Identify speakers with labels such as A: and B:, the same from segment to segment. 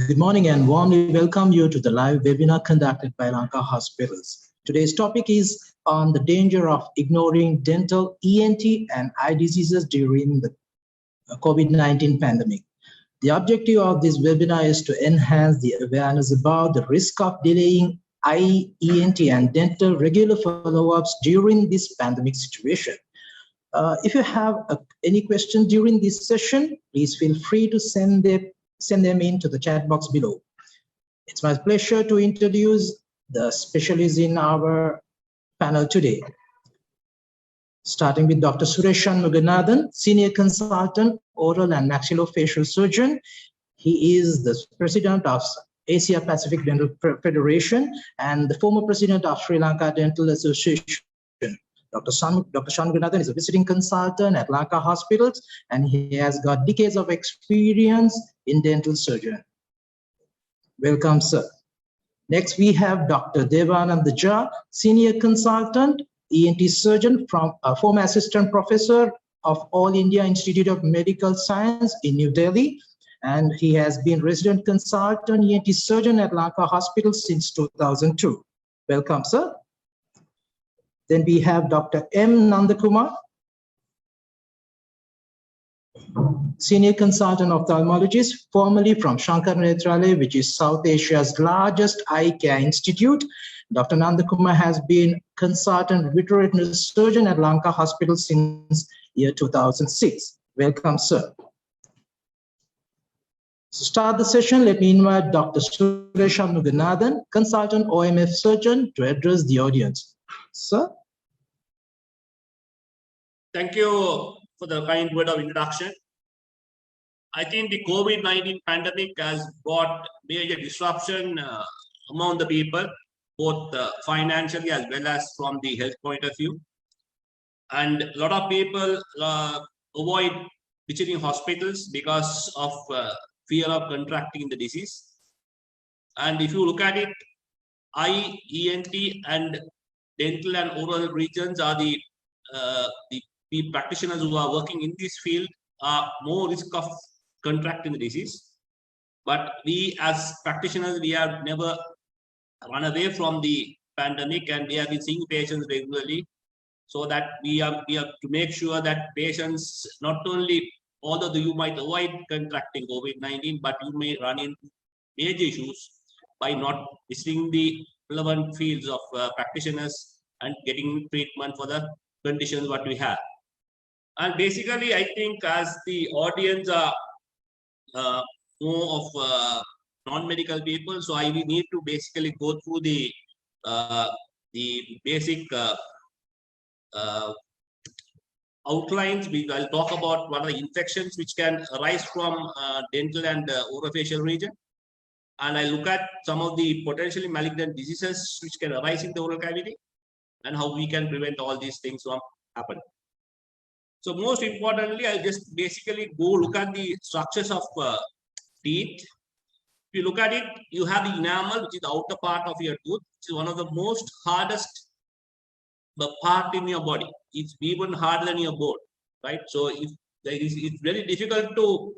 A: Good morning and warmly welcome you to the live webinar conducted by Lanka Hospitals. Today's topic is on the danger of ignoring dental, ENT and eye diseases during the COVID-19 pandemic. The objective of this webinar is to enhance the awareness about the risk of delaying eye, ENT and dental regular follow-ups during this pandemic situation. If you have any questions during this session, please feel free to send them into the chat box below. It's my pleasure to introduce the specialists in our panel today. Starting with Dr. Sureshan Muganathan, Senior Consultant, Oral and Maxillofacial Surgeon. He is the President of Asia Pacific Dental Federation and the former President of Sri Lanka Dental Association. Dr. Shan Muganathan is a visiting consultant at Lanka Hospitals, and he has got decades of experience in dental surgery. Welcome, sir. Next, we have Dr. Devanand Jha, Senior Consultant, ENT Surgeon, from a former Assistant Professor of All India Institute of Medical Science in New Delhi, and he has been Resident Consultant ENT Surgeon at Lanka Hospital since 2002. Welcome, sir. Then we have Dr. M. Nandakumar, Senior Consultant Ophthalmologist, formerly from Shankar Nethralaya, which is South Asia's largest eye care institute. Dr. Nandakumar has been Consultant Vitreoretinal Surgeon at Lanka Hospital since year 2006. Welcome, sir. To start the session, let me invite Dr. Sureshan Muganathan, Consultant OMF Surgeon, to address the audience. Sir?
B: Thank you for the kind word of introduction. I think the COVID-19 pandemic has brought major disruption among the people, both financially as well as from the health point of view. And a lot of people avoid visiting hospitals because of fear of contracting the disease. And if you look at it, eye, ENT, and dental and oral regions are the practitioners who are working in this field are more risk of contracting the disease. But we as practitioners, we have never run away from the pandemic, and we have been seeing patients regularly, so that we have to make sure that patients not only, although you might avoid contracting COVID-19, but you may run into major issues by not visiting the relevant fields of practitioners and getting treatment for the conditions what we have. And basically, I think as the audience are more of non-medical people, so I will need to basically go through the basic outlines. I'll talk about what are the infections which can arise from dental and orofacial region, and I look at some of the potentially malignant diseases which can arise in the oral cavity, and how we can prevent all these things from happening. So most importantly, I'll just basically go look at the structures of teeth. If you look at it, you have the enamel, which is the outer part of your tooth, which is one of the most hardest part in your body. It's even harder than your bone, right? So if it's very difficult to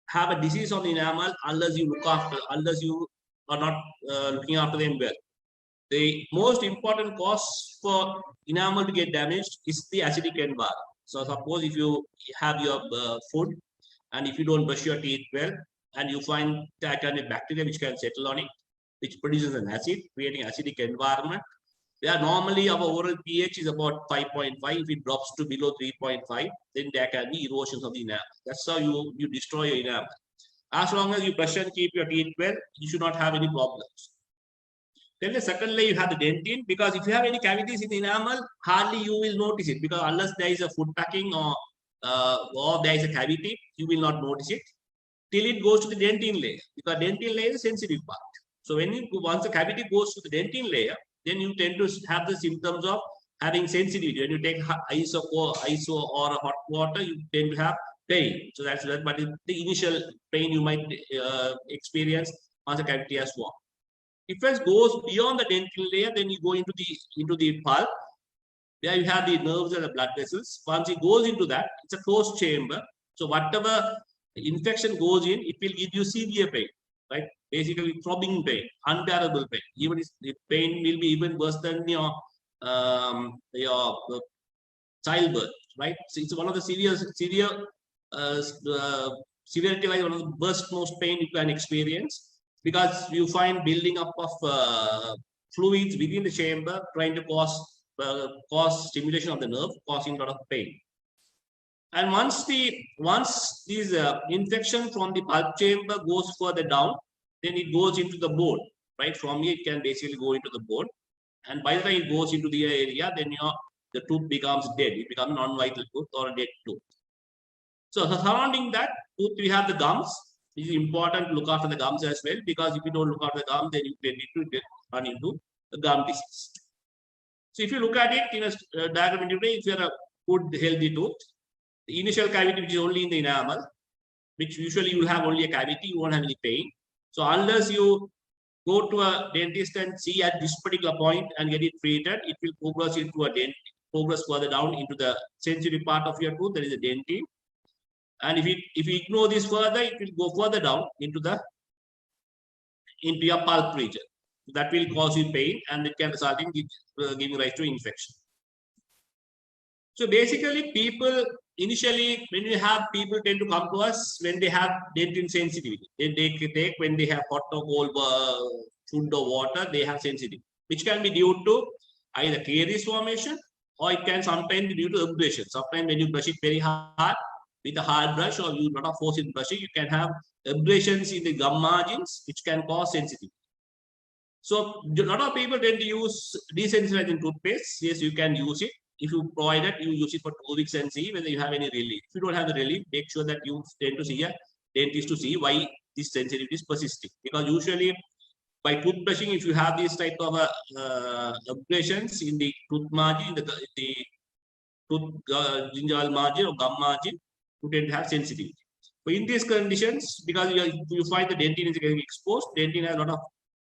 B: have a disease on the enamel unless you are not looking after them well. The most important cause for enamel to get damaged is the acidic environment. So suppose if you have your food, and if you don't brush your teeth well, and you find that kind of bacteria which can settle on it, which produces an acid, creating acidic environment. Normally our oral pH is about 5.5. If it drops to below 3.5, then there can be erosions of the enamel. That's how you destroy your enamel. As long as you brush and keep your teeth well, you should not have any problems. Then the second layer, you have the dentine, because if you have any cavities in the enamel, hardly you will notice it, because unless there is a food packing or there is a cavity, you will not notice it till it goes to the dentine layer, because dentine layer is a sensitive part. So once the cavity goes to the dentine layer, then you tend to have the symptoms of having sensitivity. When you take ice or hot water, you tend to have pain. So that's that. But the initial pain you might experience once the cavity has formed. If it goes beyond the dental layer, then you go into the pulp. There you have the nerves and the blood vessels. Once it goes into that, it's a closed chamber. So whatever infection goes in, it will give you severe pain, right? Basically, throbbing pain, unbearable pain. Even if the pain will be even worse than your childbirth, right? So it's one of the uh, uh, severity wise one of the worst most pain you can experience, because you find building up of fluids within the chamber trying to cause stimulation of the nerve, causing a lot of pain. And once this infection from the pulp chamber goes further down, then it goes into the bone, right? From here, it can basically go into the bone. And by the time it goes into the area, then the tooth becomes dead. It becomes non-vital tooth or a dead tooth. So surrounding that tooth, we have the gums. It is important to look after the gums as well, because if you don't look after the gums, then you tend to run into the gum disease. So if you look at it in a diagram, if you have a good healthy tooth, the initial cavity, which is only in the enamel, which usually you will have only a cavity, you won't have any pain. So unless you go to a dentist and see at this particular point and get it treated, it will progress further down into the sensitive part of your tooth, that is the dentine. And if you ignore this further, it will go further down into your pulp region. That will cause you pain, and it can result in giving rise to infection. So basically, people initially, when we have people tend to come to us when they have dentin sensitivity. They take when they have hot or cold food or water, they have sensitivity, which can be due to either caries formation, or it can sometimes be due to abrasion. Sometimes when you brush it very hard with a hard brush, or you not force in brushing, you can have abrasions in the gum margins, which can cause sensitivity. So a lot of people tend to use desensitizing toothpaste. Yes, you can use it. If you provide it, you use it for 2 weeks and see whether you have any relief. If you don't have the relief, make sure that you tend to see a dentist to see why this sensitivity is persisting. Because usually by toothbrushing, if you have these type of abrasions in the tooth margin, the tooth gingival margin or gum margin, you tend to have sensitivity. So in these conditions, because you find the dentin is getting exposed, dentin has a lot of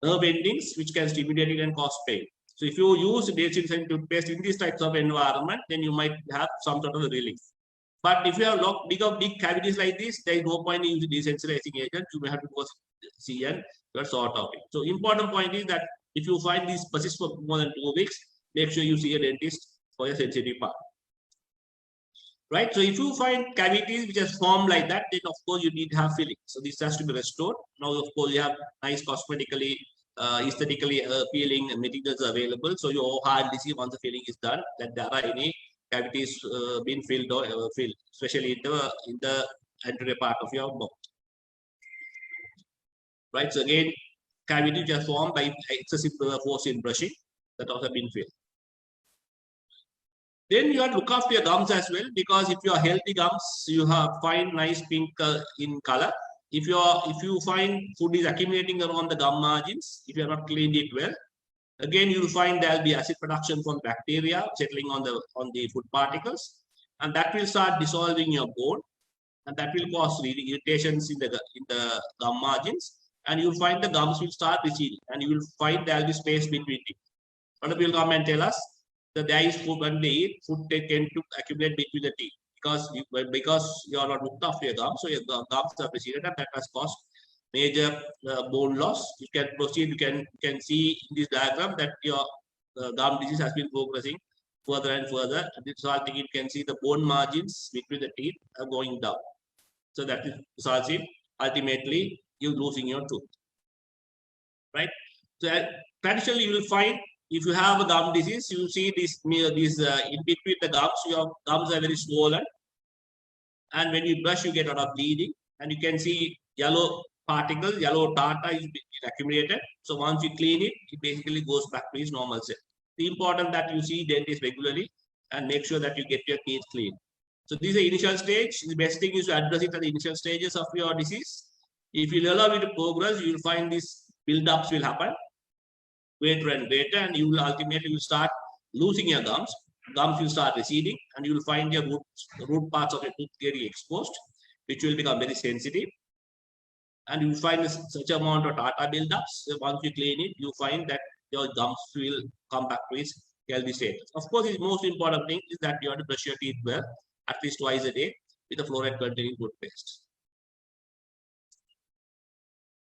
B: nerve endings which can stimulate it and cause pain. So if you use desensitizing toothpaste in these types of environment, then you might have some sort of relief. But if you have big cavities like this, there is no point in using desensitizing agent. You may have to go see and sort out it. So important point is that if you find these persist for more than 2 weeks, make sure you see a dentist for your sensitive part. Right? So if you find cavities which has formed like that, then of course you need to have filling. So this has to be restored. Now, of course, you have nice cosmetically, aesthetically appealing materials available. So you hardly see once the filling is done that there are any cavities being filled or filled, especially in the anterior part of your mouth. Right? So again, cavity which has formed by excessive force in brushing, that also been filled. Then you have to look after your gums as well, because if you are healthy gums, you have fine, nice pink in color. If you find food is accumulating around the gum margins, if you have not cleaned it well, again you will find there will be acid production from bacteria settling on the food particles, and that will start dissolving your bone, and that will cause irritations in the gum margins, and you will find the gums will start receding, and you will find there will be space between it. A lot of people come and tell us that there is food when they eat, food they tend to accumulate between the teeth because you are not looked after your gums, so your gums are receded, and that has caused major bone loss. You can proceed. You can see in this diagram that your gum disease has been progressing further and further. Resulting, you can see the bone margins between the teeth are going down. So that results in ultimately you losing your tooth. Right. So traditionally, you will find, if you have a gum disease, you see this in between the gums, your gums are very swollen. And when you brush, you get a lot of bleeding. And you can see yellow particles, yellow tartar is accumulated. So once you clean it, it basically goes back to its normal self. It's important that you see dentist regularly and make sure that you get your teeth clean. So this is the initial stage. The best thing is to address it at the initial stages of your disease. If you allow it to progress, you will find these build-ups will happen greater and greater, and you will ultimately start losing your gums. Gums will start receding, and you will find your root parts of your tooth getting exposed, which will become very sensitive. And you will find such amount of tartar buildups. So once you clean it, you find that your gums will come back to its healthy status. Of course, the most important thing is that you have to brush your teeth well, at least twice a day, with a fluoride containing toothpaste.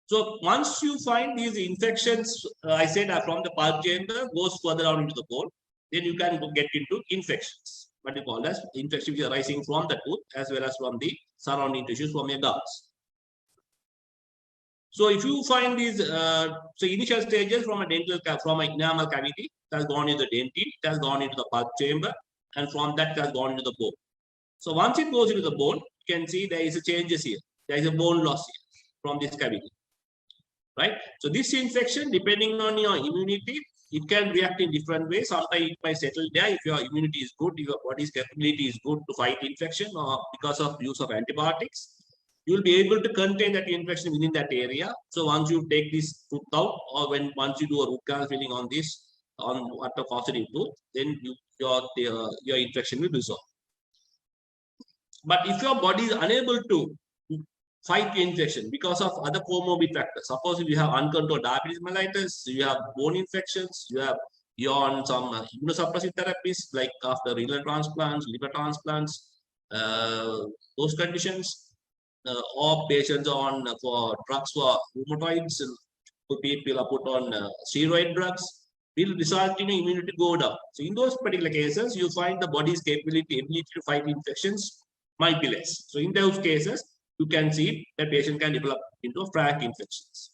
B: So once you find these infections, I said from the pulp chamber goes further down into the bone, then you can get into infections. What you call as infections arising from the tooth as well as from the surrounding tissues from your gums. So if you find these, so initial stages from from an enamel cavity, it has gone into the dentine, it has gone into the pulp chamber, and from that it has gone into the bone. So once it goes into the bone, you can see there is a changes here. There is a bone loss here from this cavity. Right? So this infection, depending on your immunity, it can react in different ways. Sometimes it might settle there if your immunity is good, your body's capability is good to fight infection, or because of use of antibiotics, you will be able to contain that infection within that area. So once you take this tooth out, or once you do a root canal filling on this, on what the positive tooth, then your infection will resolve. But if your body is unable to fight the infection because of other comorbid factors, suppose if you have uncontrolled diabetes mellitus, you have bone infections, you're on some immunosuppressive therapies like after renal transplants, liver transplants, those conditions, or patients on for drugs for rheumatoids, people are put on steroid drugs, will result in immunity go down. So in those particular cases, you find the body's ability to fight infections might be less. So in those cases, you can see that patient can develop into frank infections.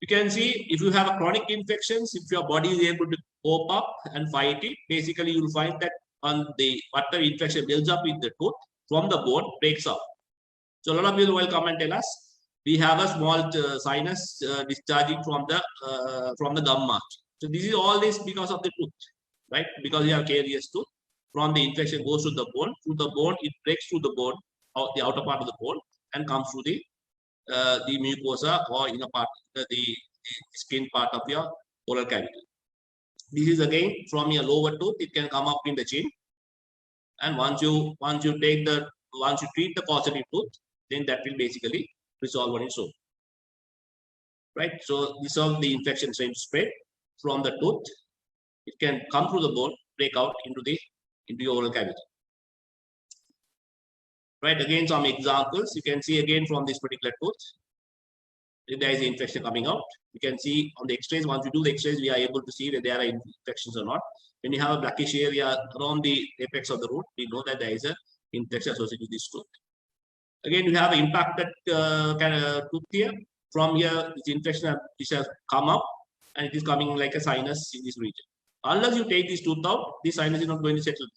B: You can see if you have a chronic infections, if your body is able to cope up and fight it, basically you'll find that on the whatever infection builds up in the tooth from the bone breaks out. So a lot of people will come and tell us we have a small sinus discharging from the gum margin. So this is all this because of the tooth, right? Because you have caries tooth. From the infection goes to the bone. Through the bone, it breaks through the bone, or the outer part of the bone, and comes through the mucosa or inner part, the skin part of your oral cavity. This is again from your lower tooth. It can come up in the chin, and once you treat the causative tooth, then that will basically resolve on its own. Right. So this is the infection trying to spread from the tooth. It can come through the bone, break out into your oral cavity. Right, again some examples. You can see again from this particular tooth, if there is an infection coming out. You can see on the x-rays, once you do the x-rays, we are able to see that there are infections or not. When you have a blackish area around the apex of the root, we know that there is an infection associated with this tooth. Again, you have an impacted tooth here. From here, this infection which has come up, and it is coming like a sinus in this region. Unless you take this tooth out, this sinus is not going to settle.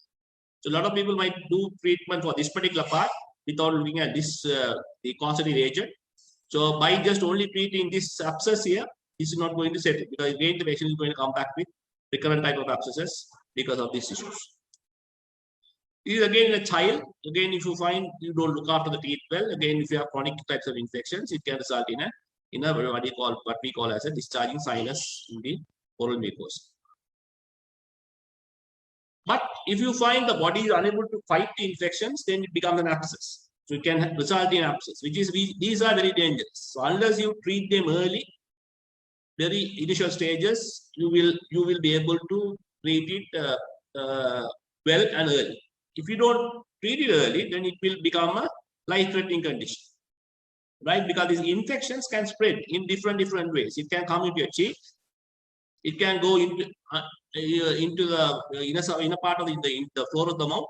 B: So a lot of people might do treatment for this particular part without looking at this the causative agent. So by just only treating this abscess here, this is not going to settle, because again the patient is going to come back with recurrent type of abscesses because of these issues. This is again in a child. Again, if you find you don't look after the teeth well, again if you have chronic types of infections, it can result in what we call as a discharging sinus in the oral mucosa. But if you find the body is unable to fight the infections, then it becomes an abscess. So it can result in abscess, these are very dangerous. So unless you treat them early, very initial stages, you will be able to treat it well and early. If you don't treat it early, then it will become a life-threatening condition, right? Because these infections can spread in different ways. It can come into your cheek. It can go into the inner part of the floor of the mouth,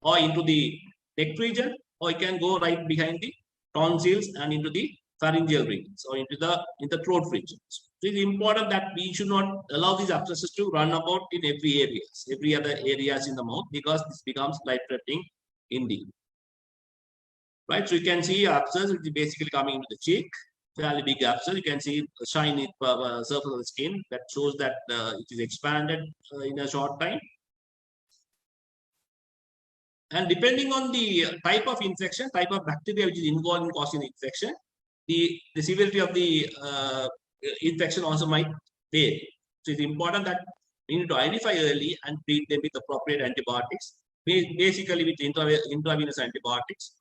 B: or into the neck region, or it can go right behind the tonsils and into the pharyngeal regions, or into the throat regions. So it's important that we should not allow these abscesses to run about in every other areas in the mouth, because this becomes life-threatening indeed. Right, so you can see abscess, which is basically coming into the cheek. Fairly big abscess. You can see a shiny surface of the skin that shows that it is expanded in a short time. And depending on the type of infection, type of bacteria which is involved in causing the infection, the severity of the infection also might vary. So it's important that we need to identify early and treat them with appropriate antibiotics, basically with intravenous antibiotics.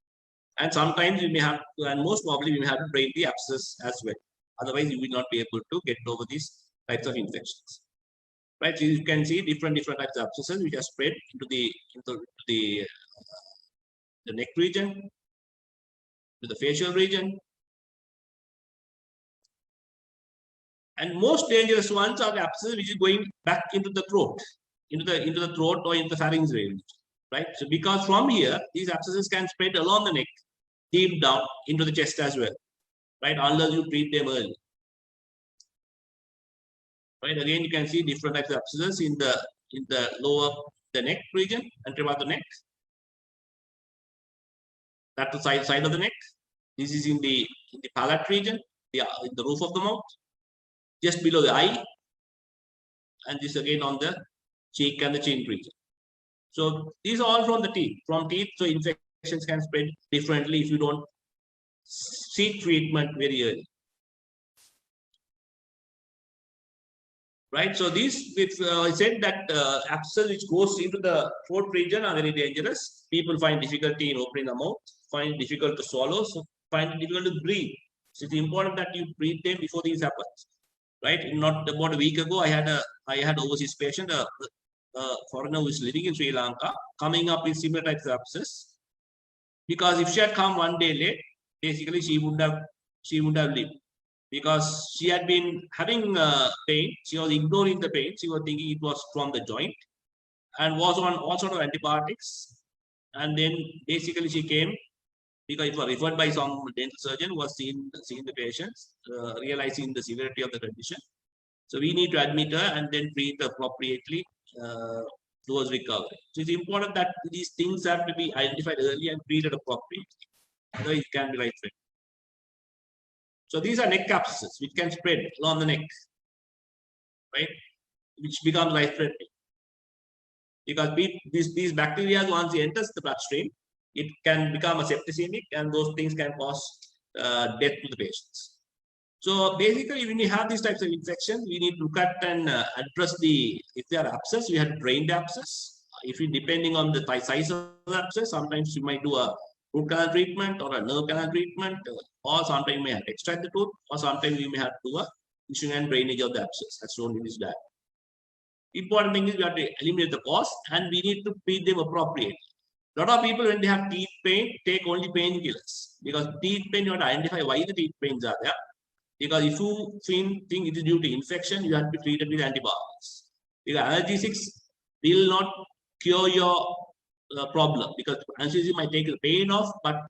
B: And sometimes we may have to, and most probably we may have to drain the abscess as well. Otherwise, you will not be able to get over these types of infections. right? So you can see different types of abscesses which are spread into the neck region, to the facial region, and most dangerous ones are the abscesses which is going back into the throat, into the throat or into the pharynx region, right? So because from here these abscesses can spread along the neck, deep down into the chest as well, right? Unless you treat them early. Right, again you can see different types of abscesses in the lower the neck region, anterior the neck. That's the side of the neck. This is in the palate region, in the roof of the mouth, just below the eye, and this again on the cheek and the chin region. So these are all from the teeth. From teeth, so infections can spread differently if you don't seek treatment very early. Right, so these, I said that abscess which goes into the throat region are very dangerous. People find difficulty in opening the mouth, find it difficult to swallow, so find it difficult to breathe. So it's important that you treat them before these happen. Right, not about a week ago, I had overseas patient, a foreigner who is living in Sri Lanka, coming up with similar types of abscess. Because if she had come one day late, basically she would have lived. Because she had been having pain, she was ignoring the pain, she was thinking it was from the joint, and was on all sort of antibiotics. And then basically she came because it was referred by some dental surgeon who was seeing the patients, realizing the severity of the condition. So we need to admit her and then treat appropriately towards recovery. So it's important that these things have to be identified early and treated appropriately. Otherwise it can be life-threatening. So these are neck abscesses which can spread along the neck, right? Which become life-threatening. Because these bacteria, once it enters the bloodstream, it can become a septicemic, and those things can cause death to the patients. So basically, when you have these types of infections, we need to look at and address if they are abscess, we have drained abscess. If you, depending on the size of the abscess, sometimes you might do a root canal treatment or a nerve canal treatment, or sometimes you may have to extract the tooth, or sometimes you may have to do a incision and drainage of the abscess, as shown in this diagram. Important thing is we have to eliminate the cause, and we need to treat them appropriately. A lot of people, when they have teeth pain, take only painkillers, because teeth pain, you have to identify why the teeth pains are there. Because if you think it is due to infection, you have to be treated with antibiotics. Because analgesics will not cure your problem, because analgesics might take the pain off, but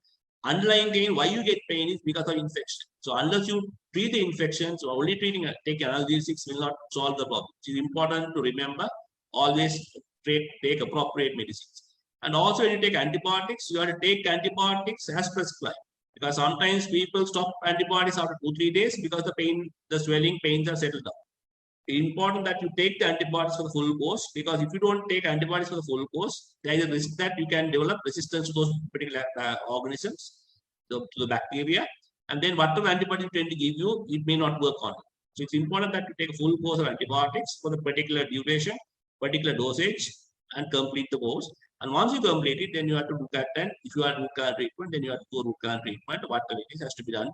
B: underlying pain, why you get pain is because of infection. So unless you treat the infection, so only taking analgesics will not solve the problem. It is important to remember, always take appropriate medicines. And also when you take antibiotics, you have to take antibiotics as prescribed. Because sometimes people stop antibiotics after 2-3 days because the pain, the swelling, pains are settled down. It's important that you take the antibiotics for the full course, because if you don't take antibiotics for the full course, there is a risk that you can develop resistance to those particular organisms, to the bacteria, and then whatever antibiotics you tend to give you, it may not work on it. So it's important that you take a full course of antibiotics for the particular duration, particular dosage, and complete the course. And once you complete it, then you have to look at, and if you are root canal treatment, then you have to go root canal treatment. Whatever it is has to be done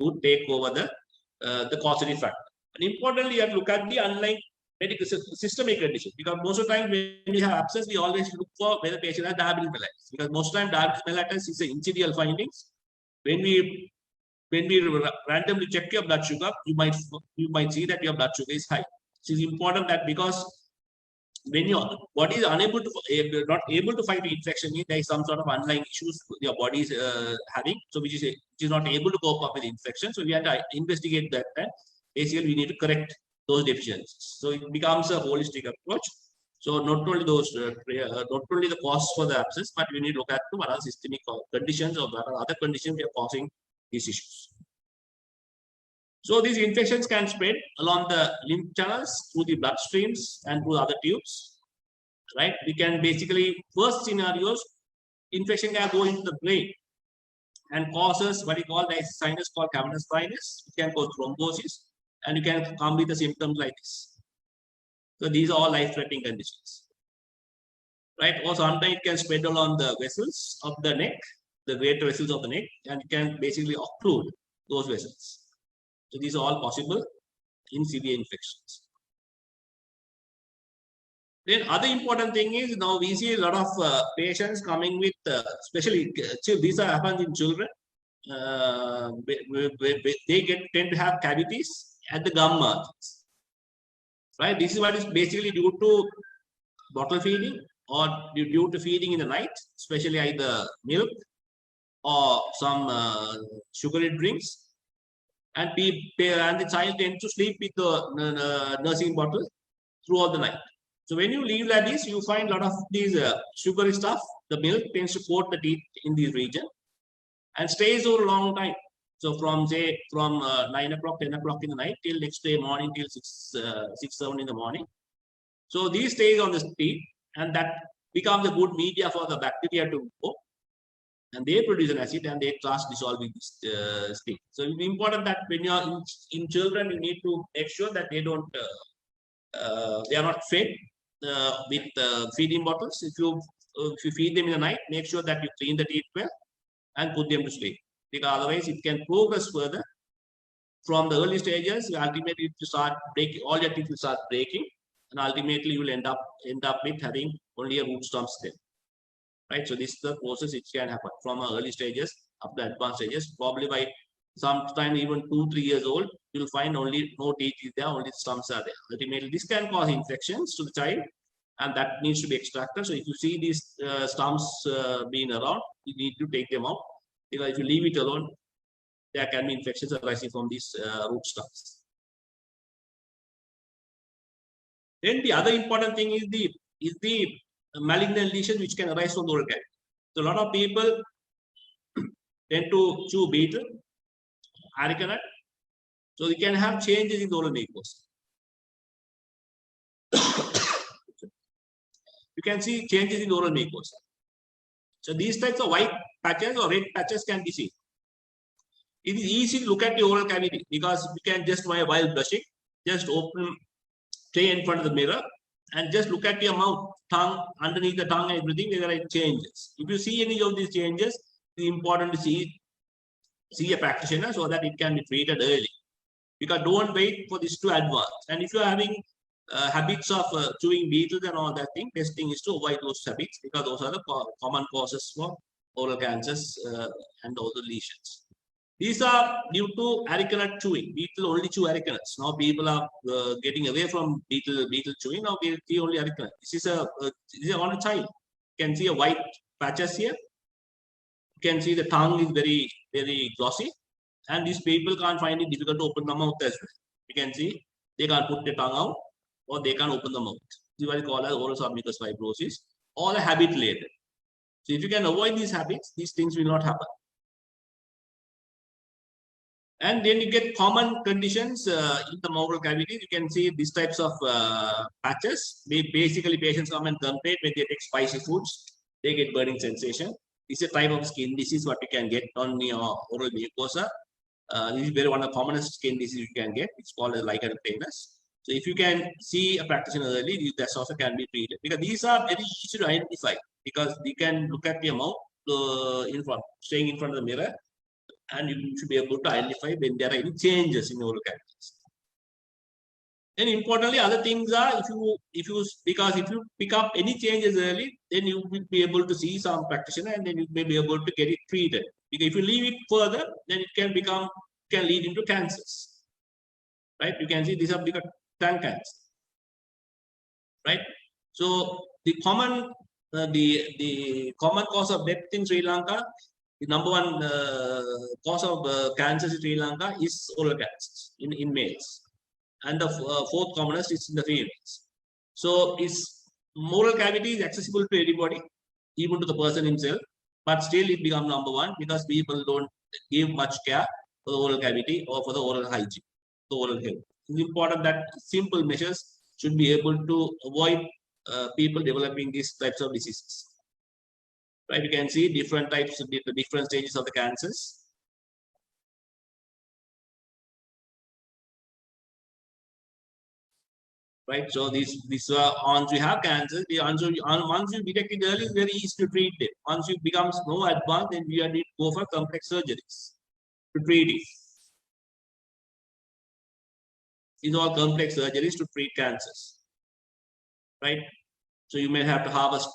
B: to take over the causative factor. And importantly, you have to look at the underlying medical systemic condition, because most of the time when we have abscess, we always look for whether the patient has diabetic mellitus, because most of the time diabetic mellitus is an incidental findings. When we randomly check your blood sugar, you might see that your blood sugar is high. So it's important that, because when your body is not able to fight the infection, there is some sort of underlying issues your body is having, so which is not able to cope up with the infection. So we have to investigate that, and basically we need to correct those deficiencies. So it becomes a holistic approach. So not only the cause for the abscess, but we need to look at what are systemic conditions or what are other conditions that are causing these issues. So these infections can spread along the lymph channels, through the blood streams, and through other tubes. Right? We can basically, first scenarios, infection can go into the brain and causes what we call the sinus called cavernous sinus. It can cause thrombosis, and you can come with the symptoms like this. So these are all life-threatening conditions. Right? Or sometimes it can spread along the vessels of the neck, the greater vessels of the neck, and it can basically occlude those vessels. So these are all possible in severe infections. Then other important thing is now we see a lot of patients coming with, especially these are happens in children. They tend to have cavities at the gum margins, right? This is what is basically due to bottle feeding or due to feeding in the night, especially either milk or some sugary drinks, and the child tends to sleep with the nursing bottle throughout the night. So when you leave like this, you find a lot of these sugary stuff. The milk tends to coat the teeth in this region and stays over a long time. So from 9 o'clock, 10 o'clock in the night till next day morning till 7 in the morning. So these stays on the teeth, and that becomes a good media for the bacteria to go, and they produce an acid and they start dissolving this state. So it's important that when you are in children, you need to make sure that they don't they are not fed with feeding bottles. If you feed them in the night, make sure that you clean the teeth well and put them to sleep, because otherwise it can progress further. From the early stages, ultimately you start breaking, all your teeth will start breaking, and ultimately you will end up with having only a root stump stem. Right, so this is the process which can happen from early stages up to advanced stages. Probably by sometime even 2-3 years old, you'll find only no teeth is there, only stumps are there. Ultimately, this can cause infections to the child, and that needs to be extracted. So if you see these stumps being around, you need to take them out, because if you leave it alone, there can be infections arising from these root stumps. Then the other important thing is the malignant lesion which can arise from the oral cavity. So a lot of people tend to chew betel, areca, so you can have changes in the oral mucosa. You can see changes in the oral mucosa. So these types of white patches or red patches can be seen. It is easy to look at the oral cavity, because you can just, while brushing, just stay in front of the mirror and just look at your mouth, tongue, underneath the tongue and everything, there are changes. If you see any of these changes, it's important to see a practitioner so that it can be treated early. Because don't wait for this to advance. And if you are having habits of chewing beetles and all that thing, best thing is to avoid those habits, because those are the common causes for oral cancers and all the lesions. These are due to areca nut chewing. Beetle only chew areca nuts. Now people are getting away from beetle chewing. Now we see only areca nut. This is on a child. You can see a white patches here. You can see the tongue is very, very glossy, and these people can't find it difficult to open the mouth as well. You can see they can't put the tongue out, or they can't open the mouth. This is what is called as oral submucous fibrosis, all a habit related. So if you can avoid these habits, these things will not happen. And then you get common conditions in the oral cavities. You can see these types of patches. Basically, patients come and complain when they take spicy foods. They get burning sensation. This is a type of skin disease what you can get on your oral mucosa. This is one of the commonest skin disease you can get. It's called as lichen planus. So if you can see a practitioner early, that also can be treated, because these are very easy to identify, because you can look at your mouth staying in front of the mirror, and you should be able to identify when there are any changes in oral cavities. And importantly, other things are if you pick up any changes early, then you will be able to see some practitioner, and then you may be able to get it treated. Because if you leave it further, then it can lead into cancers. Right? You can see these are bigger tongue cancer. Right? So the common cause of death in Sri Lanka, the number one cause of cancers in Sri Lanka is oral cancers in males, and the fourth commonest is in the females. So oral cavity is accessible to anybody, even to the person himself, but still it becomes number one, because people don't give much care for the oral cavity or for the oral hygiene, the oral health. It's important that simple measures should be able to avoid people developing these types of diseases. Right, you can see different types of the different stages of the cancers. Right, so these once you have cancers, once you detect it early, it's very easy to treat it. Once it becomes more advanced, then we need to go for complex surgeries to treat it. These are all complex surgeries to treat cancers. Right. So you may have to harvest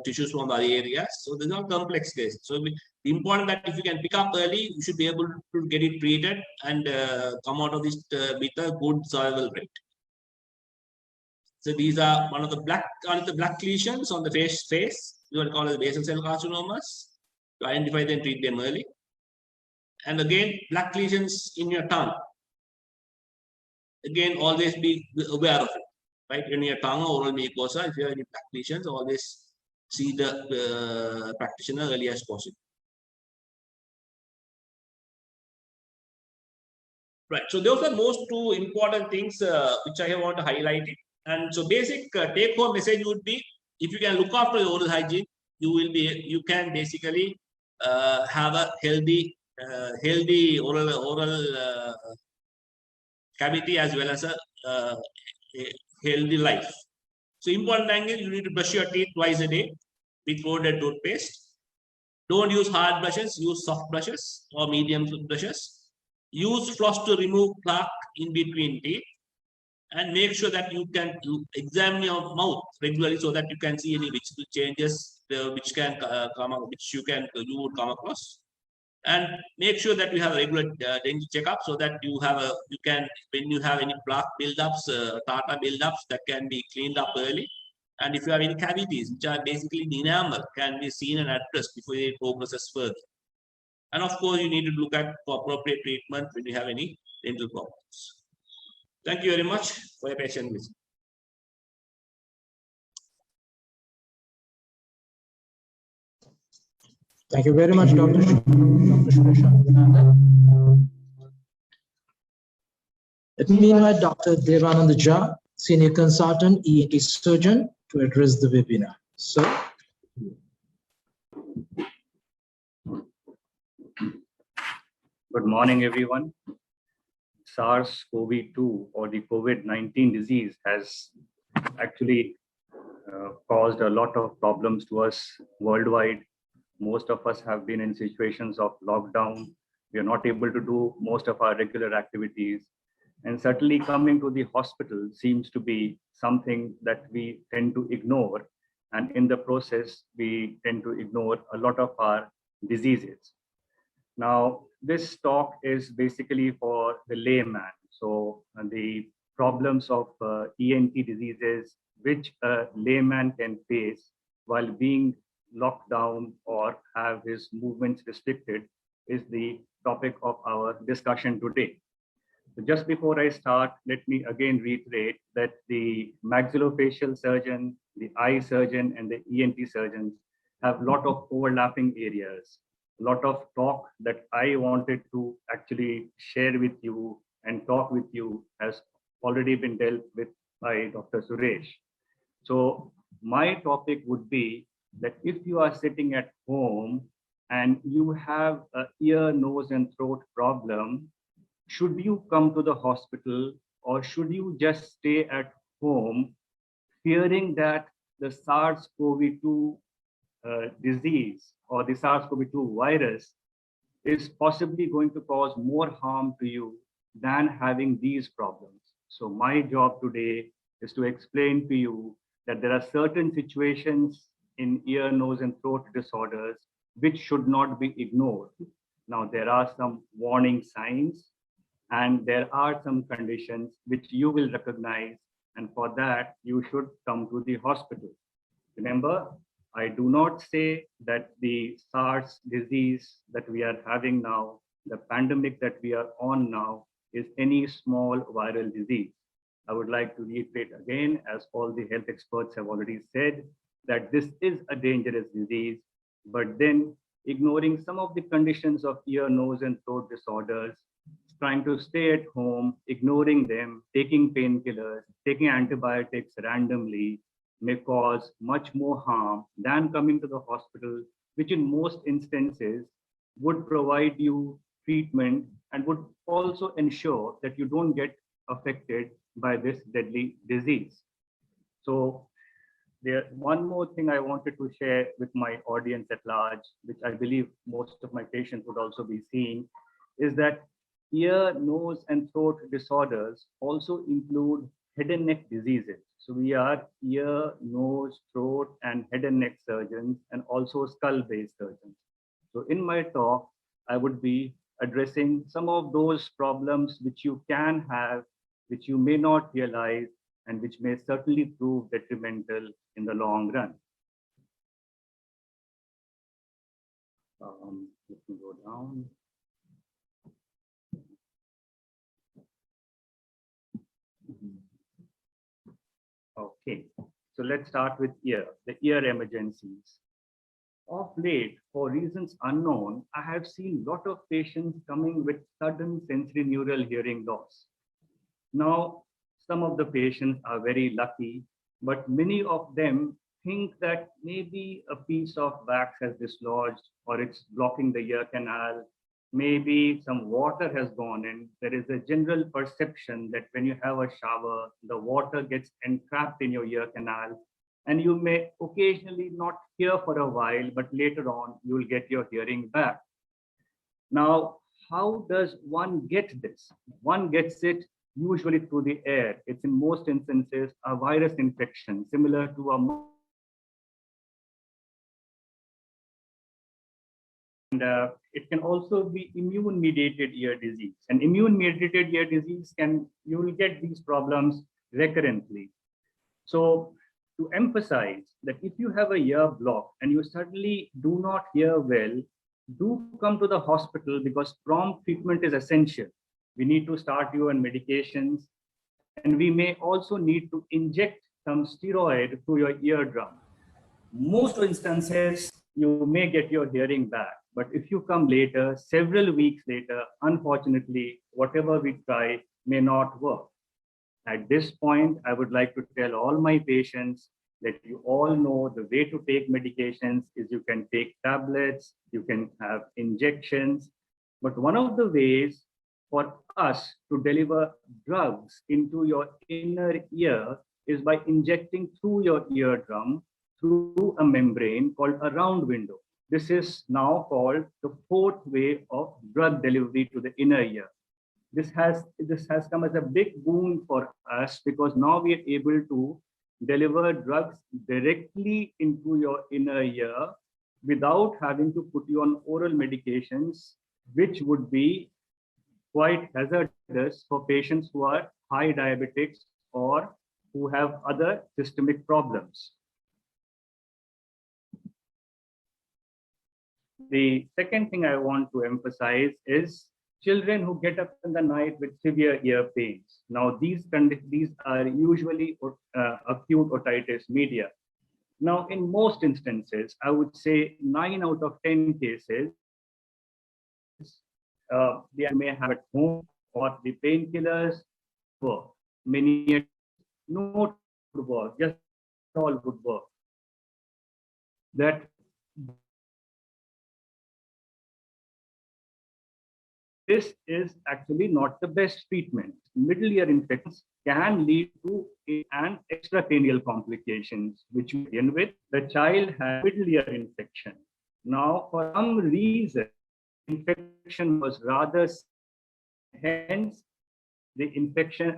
B: tissues from other areas. So these are complex cases. So important that if you can pick up early, you should be able to get it treated and come out of this with a good survival rate. So these are one of the black lesions on the face. You are called as basal cell carcinomas. To identify them, treat them early. And again, black lesions in your tongue. Again, always be aware of it. Right, in your tongue or oral mucosa, if you have any black lesions, always see the practitioner early as possible. Right, so those are most two important things which I want to highlight it. And so basic take-home message would be, if you can look after your oral hygiene, you can basically have a healthy oral cavity as well as a healthy life. So important thing is you need to brush your teeth twice a day with fluoride toothpaste. Don't use hard brushes, use soft brushes or medium brushes. Use floss to remove plaque in between teeth. And make sure that you examine your mouth regularly so that you can see any visible changes which can come up, which you would come across. And make sure that you have a regular dental checkup so that when you have any plaque buildups, tartar buildups, that can be cleaned up early. And if you have any cavities, which are basically in enamel, can be seen and addressed before it progresses further. And of course, you need to look at appropriate treatment when you have any dental problems. Thank you very much for your patient visit.
A: Thank you very much, Dr. Let me invite Dr. Devanand Jha, Senior Consultant ENT Surgeon, to address the webinar. So,
C: good morning, everyone. SARS-CoV-2 or the COVID-19 disease has actually caused a lot of problems to us worldwide. Most of us have been in situations of lockdown. We are not able to do most of our regular activities. And certainly coming to the hospital seems to be something that we tend to ignore. And in the process, we tend to ignore a lot of our diseases. Now, this talk is basically for the layman. So the problems of ENT diseases, which a layman can face while being locked down or have his movements restricted, is the topic of our discussion today. So just before I start, let me again reiterate that the maxillofacial surgeon, the eye surgeon, and the ENT surgeons have a lot of overlapping areas. A lot of talk that I wanted to actually share with you and talk with you has already been dealt with by Dr. Suresh. So my topic would be that if you are sitting at home and you have an ear, nose, and throat problem, should you come to the hospital or should you just stay at home, fearing that the SARS-CoV-2 disease or the SARS-CoV-2 virus is possibly going to cause more harm to you than having these problems? So my job today is to explain to you that there are certain situations in ear, nose, and throat disorders which should not be ignored. Now, there are some warning signs and there are some conditions which you will recognize, and for that, you should come to the hospital. Remember, I do not say that the SARS disease that we are having now, the pandemic that we are on now, is any small viral disease. I would like to reiterate again, as all the health experts have already said, that this is a dangerous disease, but then ignoring some of the conditions of ear, nose, and throat disorders, trying to stay at home, ignoring them, taking painkillers, taking antibiotics randomly, may cause much more harm than coming to the hospital, which in most instances would provide you treatment and would also ensure that you don't get affected by this deadly disease. So one more thing I wanted to share with my audience at large, which I believe most of my patients would also be seeing, is that ear, nose, and throat disorders also include head and neck diseases. So we are ear, nose, throat, and head and neck surgeons, and also skull-based surgeons. So in my talk, I would be addressing some of those problems which you can have, which you may not realize, and which may certainly prove detrimental in the long run. Let me go down. Okay, so let's start with the ear emergencies. Of late, for reasons unknown, I have seen a lot of patients coming with sudden sensory neural hearing loss. Now, some of the patients are very lucky, but many of them think that maybe a piece of wax has dislodged or it's blocking the ear canal. Maybe some water has gone in. There is a general perception that when you have a shower, the water gets entrapped in your ear canal, and you may occasionally not hear for a while, but later on you will get your hearing back. Now, how does one get this? One gets it usually through the air. It's in most instances a virus infection, similar to a and it can also be immune-mediated ear disease. And immune-mediated ear disease you will get these problems recurrently. So to emphasize that if you have a ear block and you suddenly do not hear well, do come to the hospital because prompt treatment is essential. We need to start you on medications, and we may also need to inject some steroid through your eardrum. Most instances, you may get your hearing back. But if you come later, several weeks later, unfortunately, whatever we try may not work. At this point, I would like to tell all my patients that you all know the way to take medications is you can take tablets, you can have injections. But one of the ways for us to deliver drugs into your inner ear is by injecting through your eardrum through a membrane called a round window. This is now called the fourth way of drug delivery to the inner ear. This has come as a big boon for us because now we are able to deliver drugs directly into your inner ear without having to put you on oral medications, which would be quite hazardous for patients who are high diabetics or who have other systemic problems. The second thing I want to emphasize is children who get up in the night with severe ear pains. Now, these are usually acute otitis media. Now, in most instances, I would say 9 out of 10 cases, they may have at home or the painkillers work. Many no would work, just all would work. That this is actually not the best treatment. Middle ear infections can lead to an extracranial complications, which we begin with. The child has middle ear infection. Now, for some reason, infection was rather, hence the infection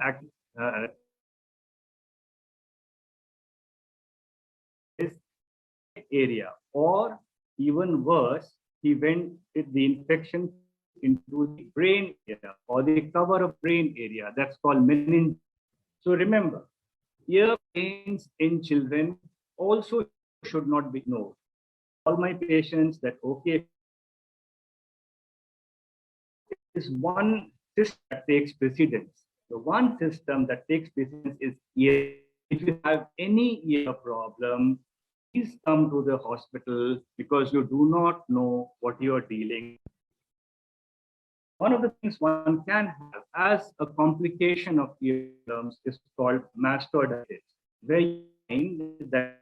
C: is area, or even worse, he went with the infection into the brain area or the cover of brain area. That's called meningitis. So remember, ear pains in children also should not be ignored. All my patients that okay, is one system that takes precedence. The one system that takes precedence is ear. If you have any ear problem, please come to the hospital because you do not know what you are dealing with. One of the things one can have as a complication of ear problems is called mastoiditis, where you find that.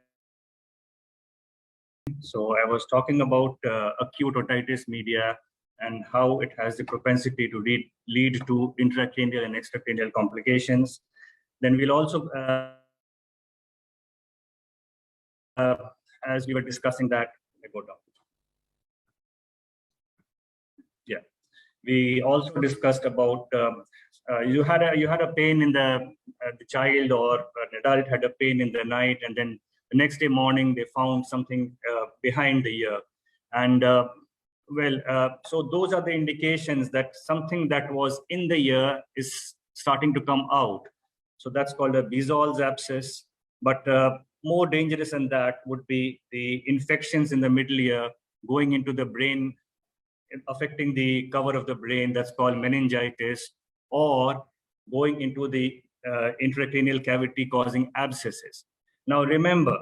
C: So I was talking about acute otitis media and how it has the propensity to lead to intracranial and extracranial complications. Then we'll also, as we were discussing that, I go down. Yeah. We also discussed about you had a pain in the child, or an adult had a pain in the night, and then the next day morning they found something behind the ear, and so those are the indications that something that was in the ear is starting to come out. So that's called a Bezold's abscess. But more dangerous than that would be the infections in the middle ear going into the brain, affecting the cover of the brain. That's called meningitis, or going into the intracranial cavity causing abscesses. Now remember,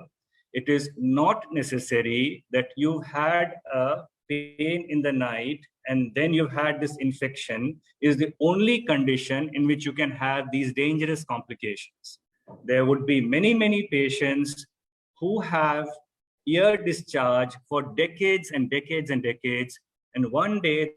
C: it is not necessary that you've had a pain in the night and then you've had this infection is the only condition in which you can have these dangerous complications. There would be many patients who have ear discharge for decades and decades and decades, and one day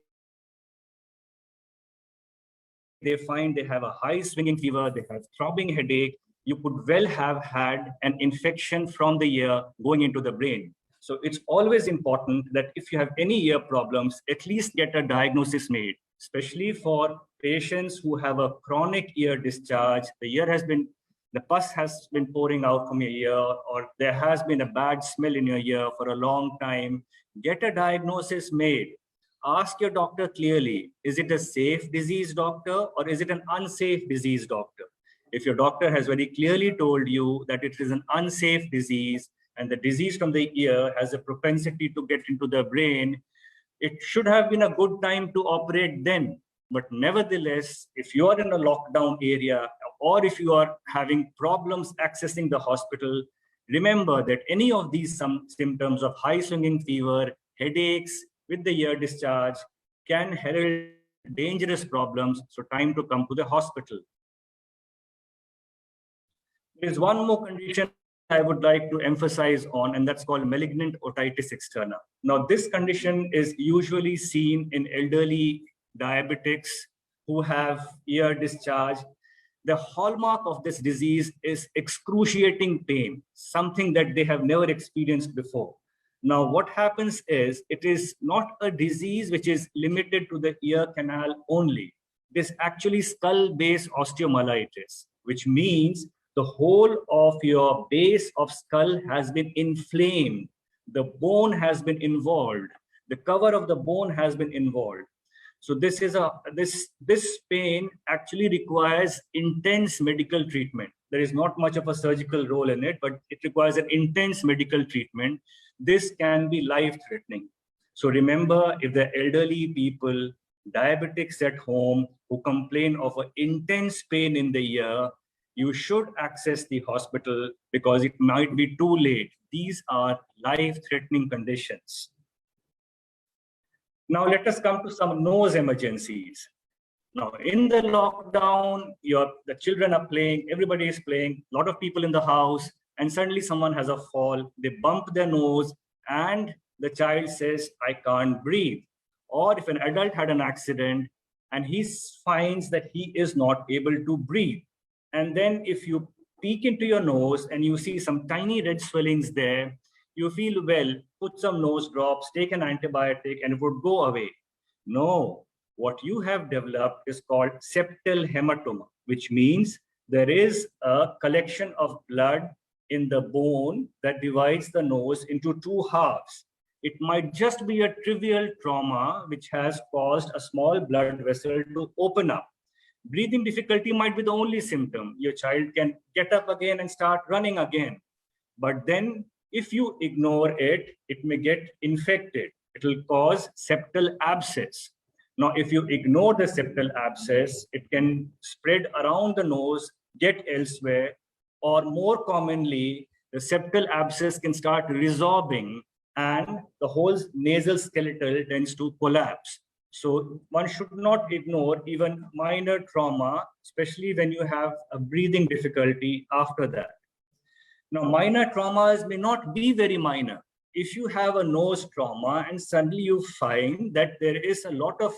C: they find they have a high swinging fever, they have throbbing headache. You could well have had an infection from the ear going into the brain. So it's always important that if you have any ear problems, at least get a diagnosis made, especially for patients who have a chronic ear discharge. The pus has been pouring out from your ear, or there has been a bad smell in your ear for a long time. Get a diagnosis made. Ask your doctor clearly, is it a safe disease, doctor, or is it an unsafe disease, doctor? If your doctor has very clearly told you that it is an unsafe disease and the disease from the ear has a propensity to get into the brain, it should have been a good time to operate then. But nevertheless, if you are in a lockdown area, or if you are having problems accessing the hospital, remember that any of these symptoms of high swinging fever, headaches with the ear discharge can herald dangerous problems, so time to come to the hospital. There is one more condition I would like to emphasize on, and that's called malignant otitis externa. Now, this condition is usually seen in elderly diabetics who have ear discharge. The hallmark of this disease is excruciating pain, something that they have never experienced before. Now, what happens is, it is not a disease which is limited to the ear canal only. It is actually skull-base osteomyelitis, which means the whole of your base of skull has been inflamed. The bone has been involved. The cover of the bone has been involved. So this pain actually requires intense medical treatment. There is not much of a surgical role in it, but it requires an intense medical treatment. This can be life-threatening. So remember, if the elderly people, diabetics at home who complain of an intense pain in the ear, you should access the hospital because it might be too late. These are life-threatening conditions. Now let us come to some nose emergencies. Now in the lockdown, the children are playing, everybody is playing, a lot of people in the house, and suddenly someone has a fall, they bump their nose, and the child says, I can't breathe. Or if an adult had an accident and he finds that he is not able to breathe. And then if you peek into your nose and you see some tiny red swellings there, you feel, well, put some nose drops, take an antibiotic, and it would go away. No, what you have developed is called septal hematoma, which means there is a collection of blood in the bone that divides the nose into two halves. It might just be a trivial trauma which has caused a small blood vessel to open up. Breathing difficulty might be the only symptom. Your child can get up again and start running again. But then if you ignore it, it may get infected. It will cause septal abscess. Now, if you ignore the septal abscess, it can spread around the nose, get elsewhere, or more commonly, the septal abscess can start resorbing and the whole nasal skeletal tends to collapse. So one should not ignore even minor trauma, especially when you have a breathing difficulty after that. Now, minor traumas may not be very minor. If you have a nose trauma and suddenly you find that there is a lot of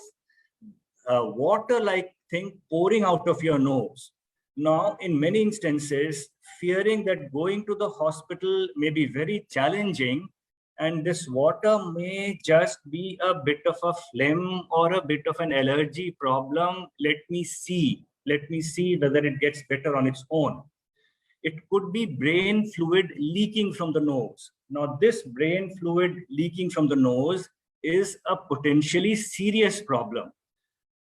C: water-like thing pouring out of your nose. Now, in many instances, fearing that going to the hospital may be very challenging, and this water may just be a bit of a phlegm or a bit of an allergy problem. Let me see. let me see whether it gets better on its own. It could be brain fluid leaking from the nose. Now, this brain fluid leaking from the nose is a potentially serious problem.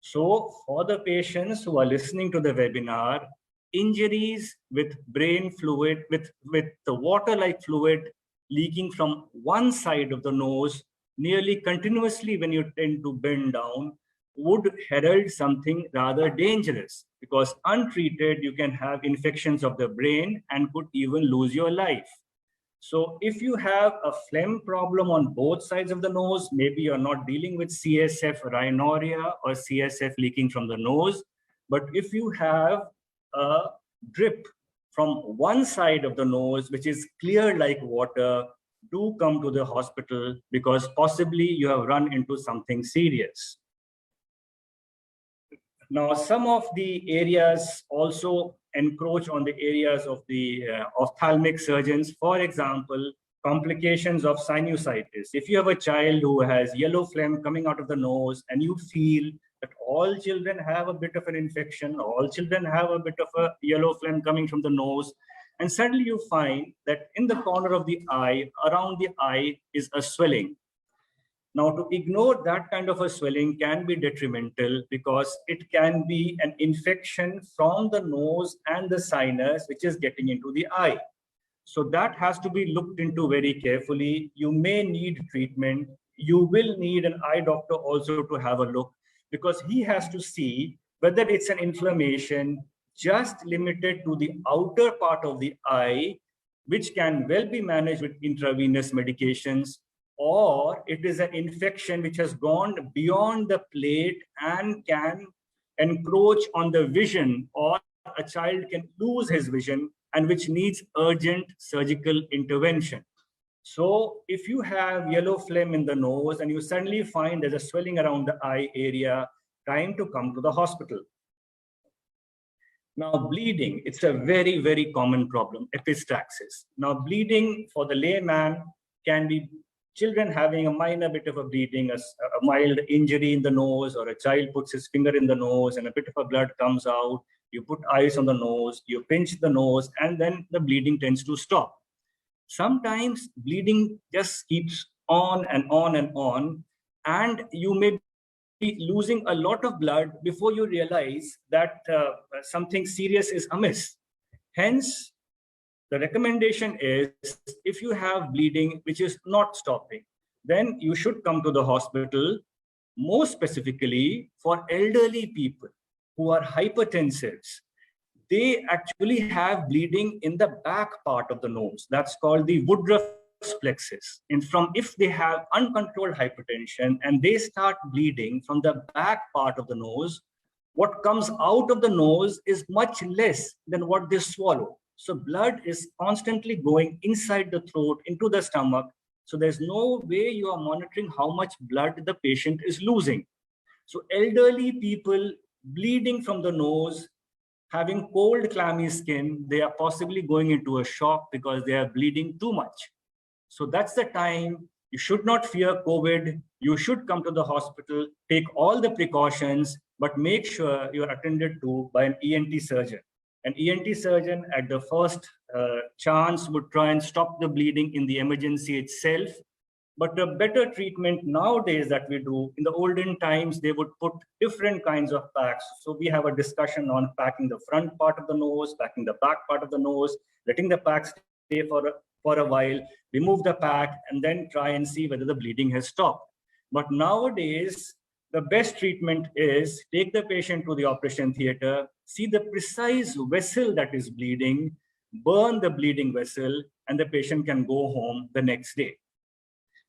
C: So for the patients who are listening to the webinar, injuries with brain fluid, with the water-like fluid leaking from one side of the nose nearly continuously when you tend to bend down would herald something rather dangerous, because untreated, you can have infections of the brain and could even lose your life. So if you have a phlegm problem on both sides of the nose, maybe you're not dealing with CSF rhinorrhea or CSF leaking from the nose, but if you have a drip from one side of the nose, which is clear like water, do come to the hospital, because possibly you have run into something serious. Now, some of the areas also encroach on the areas of the ophthalmic surgeons. For example, complications of sinusitis. If you have a child who has yellow phlegm coming out of the nose and you feel that all children have a bit of an infection, all children have a bit of a yellow phlegm coming from the nose, and suddenly you find that in the corner of the eye, around the eye, is a swelling. Now, to ignore that kind of a swelling can be detrimental, because it can be an infection from the nose and the sinus, which is getting into the eye. So that has to be looked into very carefully. You may need treatment. You will need an eye doctor also to have a look, because he has to see whether it's an inflammation just limited to the outer part of the eye, which can well be managed with intravenous medications, or it is an infection which has gone beyond the plate and can encroach on the vision, or a child can lose his vision, and which needs urgent surgical intervention. So if you have yellow phlegm in the nose and you suddenly find there's a swelling around the eye area, time to come to the hospital. Now, bleeding, it's a very, very common problem, epistaxis. Now, bleeding for the layman can be children having a minor bit of a bleeding, a mild injury in the nose, or a child puts his finger in the nose and a bit of a blood comes out. You put ice on the nose, you pinch the nose, and then the bleeding tends to stop. Sometimes bleeding just keeps on and on and on, and you may be losing a lot of blood before you realize that something serious is amiss. Hence, the recommendation is, if you have bleeding which is not stopping, then you should come to the hospital, more specifically for elderly people who are hypertensives. They actually have bleeding in the back part of the nose. That's called the Woodruff's plexus. And if they have uncontrolled hypertension and they start bleeding from the back part of the nose, what comes out of the nose is much less than what they swallow. So blood is constantly going inside the throat, into the stomach. So there's no way you are monitoring how much blood the patient is losing. So elderly people bleeding from the nose, having cold, clammy skin, they are possibly going into a shock because they are bleeding too much. So that's the time you should not fear COVID. You should come to the hospital, take all the precautions, but make sure you are attended to by an ENT surgeon. An ENT surgeon at the first chance would try and stop the bleeding in the emergency itself. But a better treatment nowadays that we do, in the olden times, they would put different kinds of packs. So we have a discussion on packing the front part of the nose, packing the back part of the nose, letting the pack stay for a while, remove the pack, and then try and see whether the bleeding has stopped. But nowadays, the best treatment is take the patient to the operation theater, see the precise vessel that is bleeding, burn the bleeding vessel, and the patient can go home the next day.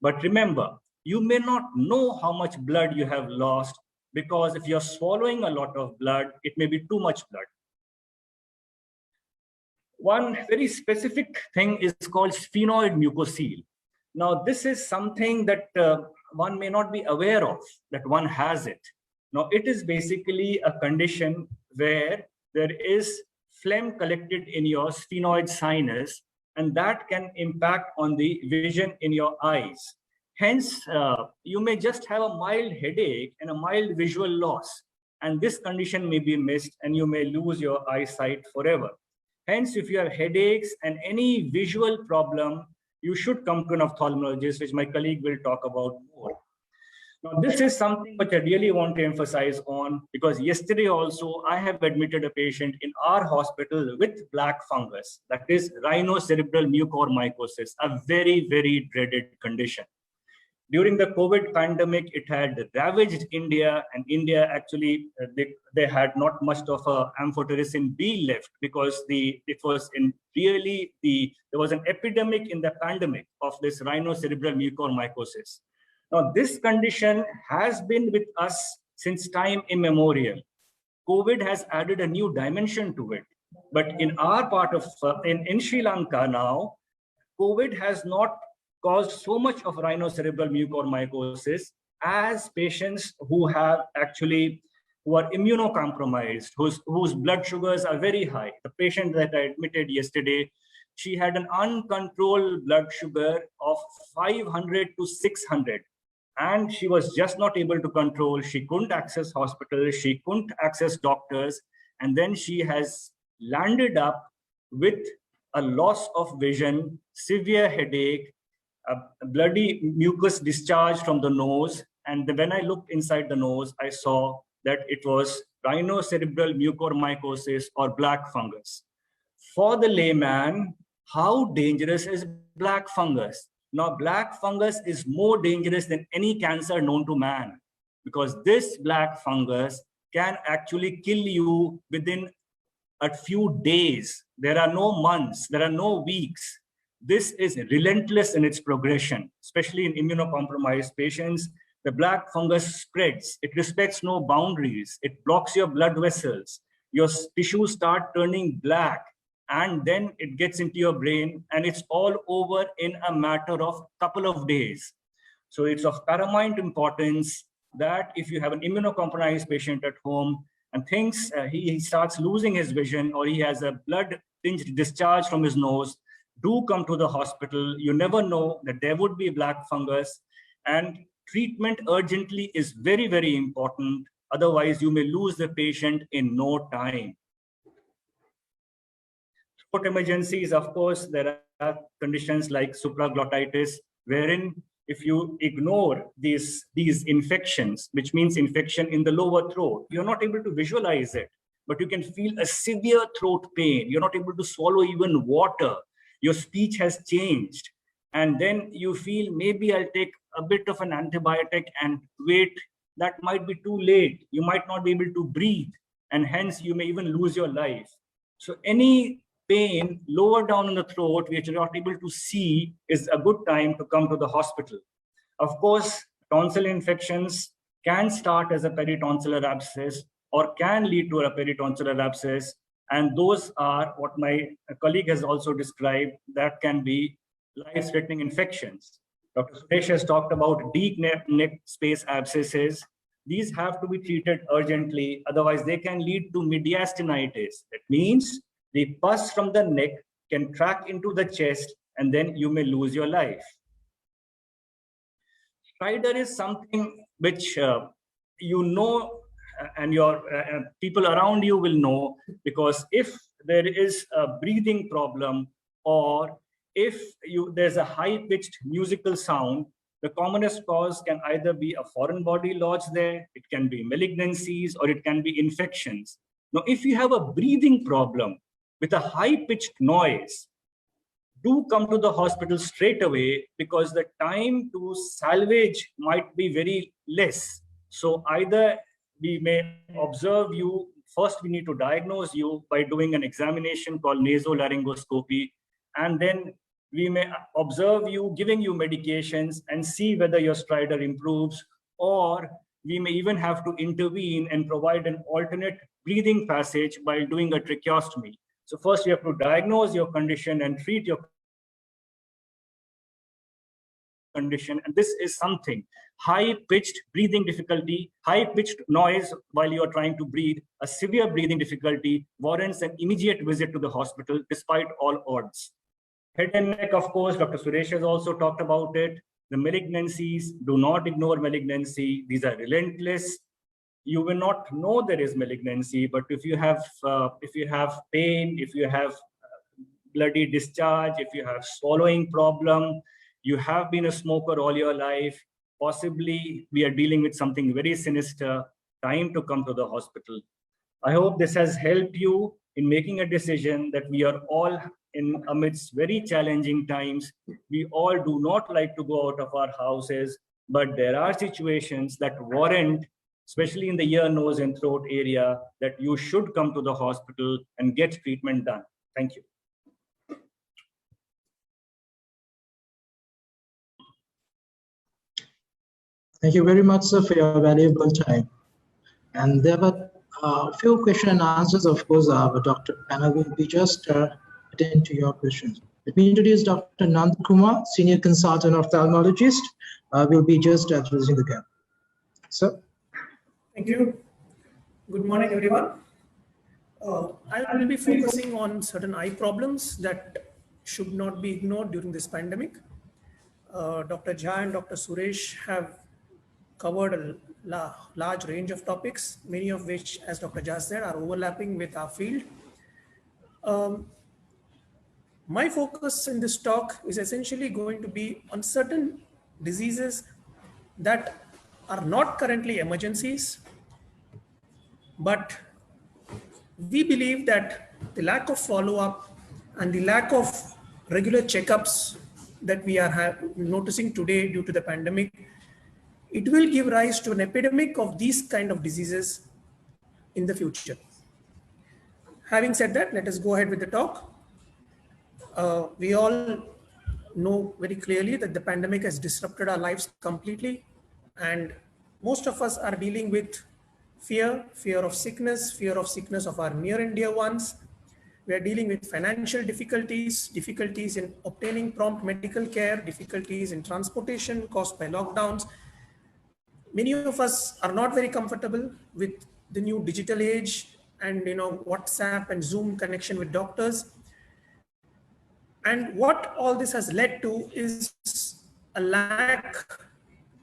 C: But remember, you may not know how much blood you have lost, because if you're swallowing a lot of blood, it may be too much blood. One very specific thing is called sphenoid mucocele. Now, this is something that one may not be aware of, that one has it. Now, it is basically a condition where there is phlegm collected in your sphenoid sinus, and that can impact on the vision in your eyes. Hence, you may just have a mild headache and a mild visual loss. and this condition may be missed and you may lose your eyesight forever. Hence, if you have headaches and any visual problem, you should come to an ophthalmologist, which my colleague will talk about more. Now, this is something which I really want to emphasize on, because yesterday also I have admitted a patient in our hospital with black fungus, that is rhinocerebral mucormycosis, a very, very dreaded condition. During the COVID pandemic, it had ravaged India, and India actually, they had not much of a amphotericin B left, because there was an epidemic in the pandemic of this rhinocerebral mucormycosis. Now, this condition has been with us since time immemorial. COVID has added a new dimension to it. But in our part of, in Sri Lanka now, COVID has not caused so much of rhinocerebral mucormycosis as patients who are immunocompromised, whose blood sugars are very high. The patient that I admitted yesterday, she had an uncontrolled blood sugar of 500 to 600. And she was just not able to control. She couldn't access hospitals. She couldn't access doctors. And then she has landed up with a loss of vision, severe headache, a bloody mucus discharge from the nose. And when I looked inside the nose, I saw that it was rhinocerebral mucormycosis or black fungus. For the layman, how dangerous is black fungus? Now, black fungus is more dangerous than any cancer known to man, because this black fungus can actually kill you within a few days. There are no months, there are no weeks. This is relentless in its progression, especially in immunocompromised patients. The black fungus spreads. It respects no boundaries. It blocks your blood vessels. Your tissues start turning black, and then it gets into your brain, and it's all over in a matter of couple of days. So it's of paramount importance that if you have an immunocompromised patient at home and thinks he starts losing his vision, or he has a blood-tinged discharge from his nose, do come to the hospital. You never know that there would be black fungus, and treatment urgently is very, very important. Otherwise, you may lose the patient in no time. Throat emergencies, of course, there are conditions like supraglottitis, wherein if you ignore these infections, which means infection in the lower throat, you're not able to visualize it, but you can feel a severe throat pain. You're not able to swallow even water. Your speech has changed. And then you feel, maybe I'll take a bit of an antibiotic and wait. That might be too late. You might not be able to breathe, and hence you may even lose your life. So any pain lower down in the throat, which you're not able to see, is a good time to come to the hospital. Of course, tonsil infections can start as a peritonsillar abscess or can lead to a peritonsillar abscess. And those are what my colleague has also described, that can be life-threatening infections. Dr. Suresh has talked about deep neck space abscesses. These have to be treated urgently, otherwise they can lead to mediastinitis. That means the pus from the neck can track into the chest, and then you may lose your life. Stridor is something which you know, and your people around you will know, because if there is a breathing problem, or if there's a high-pitched musical sound, the commonest cause can either be a foreign body lodged there, it can be malignancies, or it can be infections. Now, if you have a breathing problem with a high-pitched noise, do come to the hospital straight away, because the time to salvage might be very less. So either we may observe you, first we need to diagnose you by doing an examination called nasolaryngoscopy, and then we may observe you, giving you medications and see whether your stridor improves, or we may even have to intervene and provide an alternate breathing passage by doing a tracheostomy. So first you have to diagnose your condition and treat your condition. And this is something, high-pitched breathing difficulty, high-pitched noise while you are trying to breathe, a severe breathing difficulty warrants an immediate visit to the hospital despite all odds. Head and neck, of course, Dr. Suresh has also talked about it. The malignancies, do not ignore malignancy. These are relentless. you will not know there is malignancy. But if you have pain, if you have bloody discharge, if you have swallowing problem, you have been a smoker all your life, possibly we are dealing with something very sinister, time to come to the hospital. I hope this has helped you in making a decision that we are all in amidst very challenging times. We all do not like to go out of our houses, but there are situations that warrant, especially in the ear, nose, and throat area, that you should come to the hospital and get treatment done. Thank you.
A: Thank you very much, sir, for your valuable time. And there were a few question and answers, of course. Our Dr. Panel will be just attend to your questions. Let me introduce Dr. Nand Kumar, Senior Consultant Ophthalmologist, will be just addressing the gap. Sir.
D: Thank you. Good morning, everyone. I will be focusing on certain eye problems that should not be ignored during this pandemic. Dr. Jha and Dr. Suresh have covered a large range of topics, many of which, as Dr. Jha said, are overlapping with our field. My focus in this talk is essentially going to be on certain diseases that are not currently emergencies, but we believe that the lack of follow-up and the lack of regular checkups that we are noticing today due to the pandemic, it will give rise to an epidemic of these kind of diseases in the future. Having said that, let us go ahead with the talk. We all know very clearly that the pandemic has disrupted our lives completely, and most of us are dealing with fear of sickness, fear of sickness of our near and dear ones. We are dealing with financial difficulties in obtaining prompt medical care, difficulties in transportation caused by lockdowns. Many of us are not very comfortable with the new digital age and WhatsApp and Zoom connection with doctors. And what all this has led to is a lack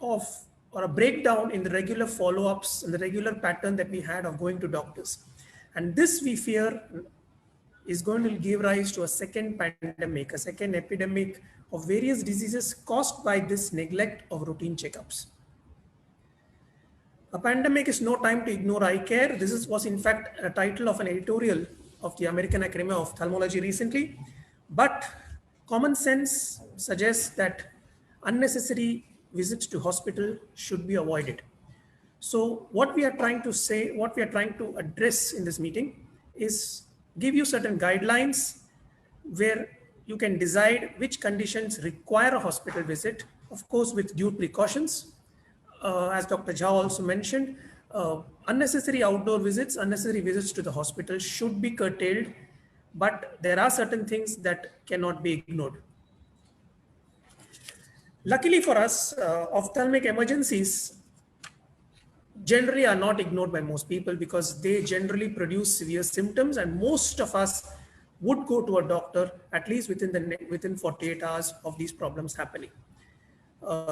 D: of or a breakdown in the regular follow-ups and the regular pattern that we had of going to doctors. And this, we fear, is going to give rise to a second pandemic, a second epidemic of various diseases caused by this neglect of routine checkups. A pandemic is no time to ignore eye care. This was in fact a title of an editorial of the American Academy of Ophthalmology recently. But common sense suggests that unnecessary visits to hospital should be avoided. So what we are trying to say, what we are trying to address in this meeting is give you certain guidelines where you can decide which conditions require a hospital visit, of course, with due precautions. As Dr. Jha also mentioned, unnecessary outdoor visits, unnecessary visits to the hospital should be curtailed, but there are certain things that cannot be ignored. Luckily for us, ophthalmic emergencies generally are not ignored by most people because they generally produce severe symptoms, and most of us would go to a doctor at least within 48 hours of these problems happening.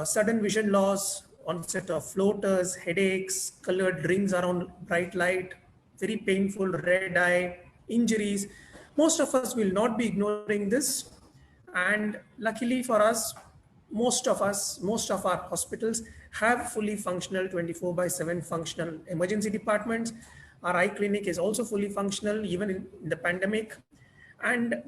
D: Sudden vision loss, onset of floaters, headaches, colored rings around bright light, very painful red eye, injuries. Most of us will not be ignoring this. And luckily for us, most of our hospitals have fully functional 24/7 functional emergency departments. Our eye clinic is also fully functional even in the pandemic, and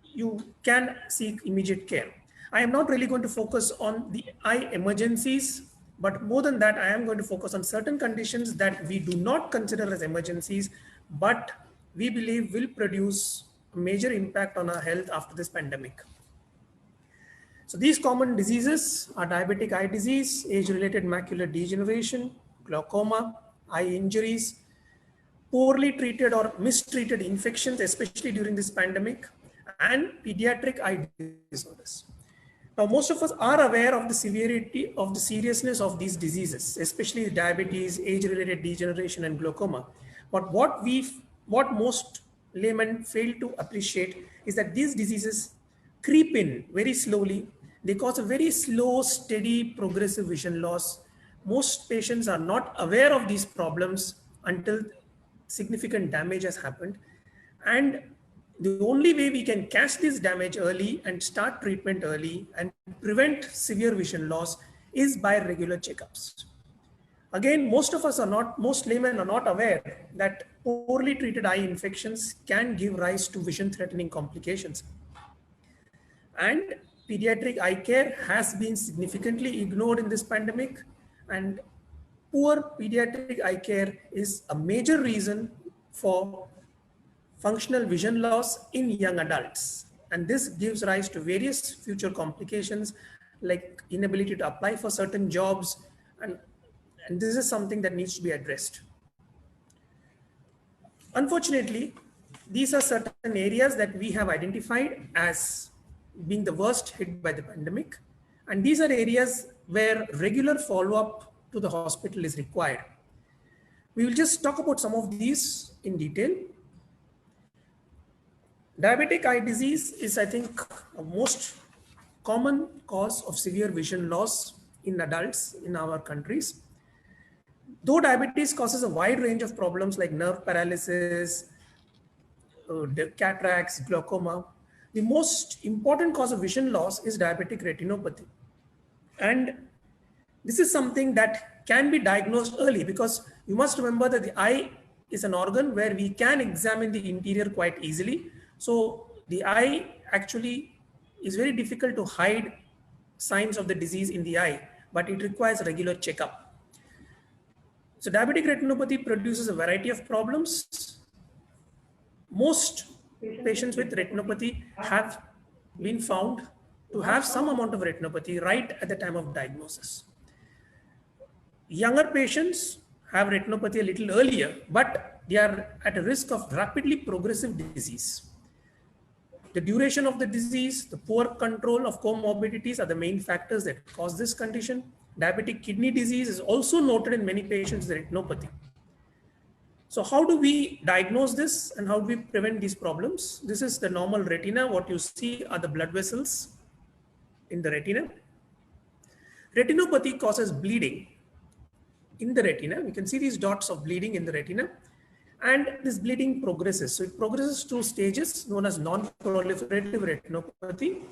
D: you can seek immediate care. I am not really going to focus on the eye emergencies, but more than that, I am going to focus on certain conditions that we do not consider as emergencies, but we believe will produce a major impact on our health after this pandemic. So these common diseases are diabetic eye disease, age-related macular degeneration, glaucoma, eye injuries, poorly treated or mistreated infections, especially during this pandemic, and pediatric eye disorders. Now, most of us are aware of the severity of the seriousness of these diseases, especially diabetes, age-related degeneration, and glaucoma. But what most laymen fail to appreciate is that these diseases creep in very slowly. They cause a very slow, steady, progressive vision loss, most patients are not aware of these problems until significant damage has happened. And the only way we can catch this damage early and start treatment early and prevent severe vision loss is by regular checkups. Again, most laymen are not aware that poorly treated eye infections can give rise to vision threatening complications. And pediatric eye care has been significantly ignored in this pandemic, and poor pediatric eye care is a major reason for functional vision loss in young adults. And this gives rise to various future complications like inability to apply for certain jobs. And this is something that needs to be addressed. Unfortunately, these are certain areas that we have identified as being the worst hit by the pandemic. And these are areas where regular follow-up to the hospital is required. We will just talk about some of these in detail. Diabetic eye disease is, I think, a most common cause of severe vision loss in adults in our countries. Though diabetes causes a wide range of problems like nerve paralysis, cataracts, glaucoma, the most important cause of vision loss is diabetic retinopathy. And this is something that can be diagnosed early, because you must remember that the eye is an organ where we can examine the interior quite easily. So the eye actually is very difficult to hide signs of the disease in the eye, but it requires regular checkup. So diabetic retinopathy produces a variety of problems. Most patients with retinopathy have been found to have some amount of retinopathy right at the time of diagnosis. Younger patients have retinopathy a little earlier, but they are at a risk of rapidly progressive disease. The duration of the disease, the poor control of comorbidities are the main factors that cause this condition. Diabetic kidney disease is also noted in many patients with retinopathy. So how do we diagnose this and how do we prevent these problems? This is the normal retina. What you see are the blood vessels in the retina. Retinopathy causes bleeding in the retina. We can see these dots of bleeding in the retina, and this bleeding progresses. So it progresses to stages known as non-proliferative retinopathy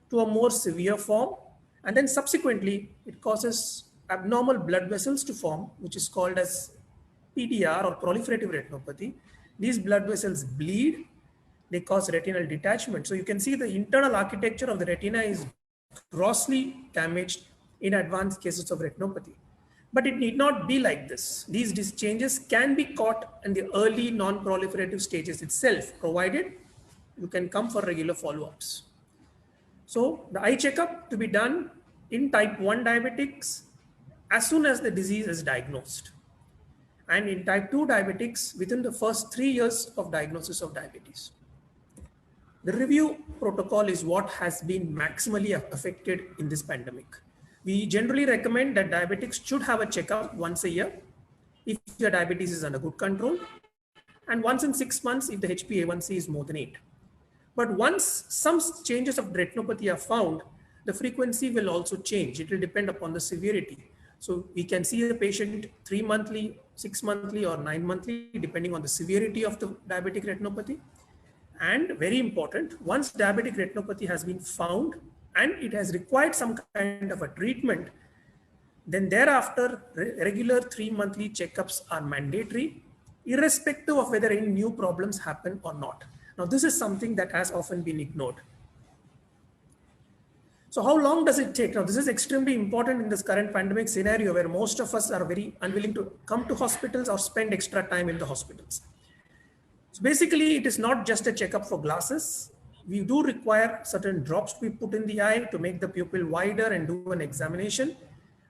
D: to a more severe form. And then subsequently, it causes abnormal blood vessels to form, which is called as PDR or proliferative retinopathy. These blood vessels bleed, they cause retinal detachment. So you can see the internal architecture of the retina is grossly damaged in advanced cases of retinopathy. But it need not be like this. These changes can be caught in the early non-proliferative stages itself, provided you can come for regular follow-ups. So the eye checkup to be done in type 1 diabetics as soon as the disease is diagnosed. And in type 2 diabetics within the first 3 years of diagnosis of diabetes. The review protocol is what has been maximally affected in this pandemic. We generally recommend that diabetics should have a checkup once a year if your diabetes is under good control, and once in 6 months if the HbA1c is more than 8. But once some changes of retinopathy are found, the frequency will also change. It will depend upon the severity. So we can see a patient 3 monthly, 6 monthly, or 9 monthly, depending on the severity of the diabetic retinopathy. And very important, once diabetic retinopathy has been found and it has required some kind of a treatment, then thereafter regular 3 monthly checkups are mandatory, irrespective of whether any new problems happen or not. Now, this is something that has often been ignored. So how long does it take? Now, this is extremely important in this current pandemic scenario where most of us are very unwilling to come to hospitals or spend extra time in the hospitals. So basically, it is not just a checkup for glasses. We do require certain drops to be put in the eye to make the pupil wider and do an examination.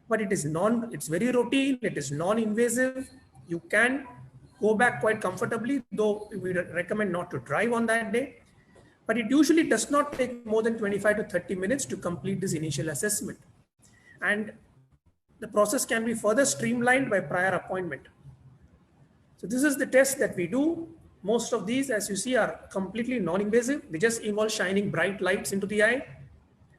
D: But it's very routine, it is non-invasive. You can go back quite comfortably, though we recommend not to drive on that day. But it usually does not take more than 25 to 30 minutes to complete this initial assessment. And the process can be further streamlined by prior appointment. So this is the test that we do. Most of these, as you see, are completely non-invasive. They just involve shining bright lights into the eye.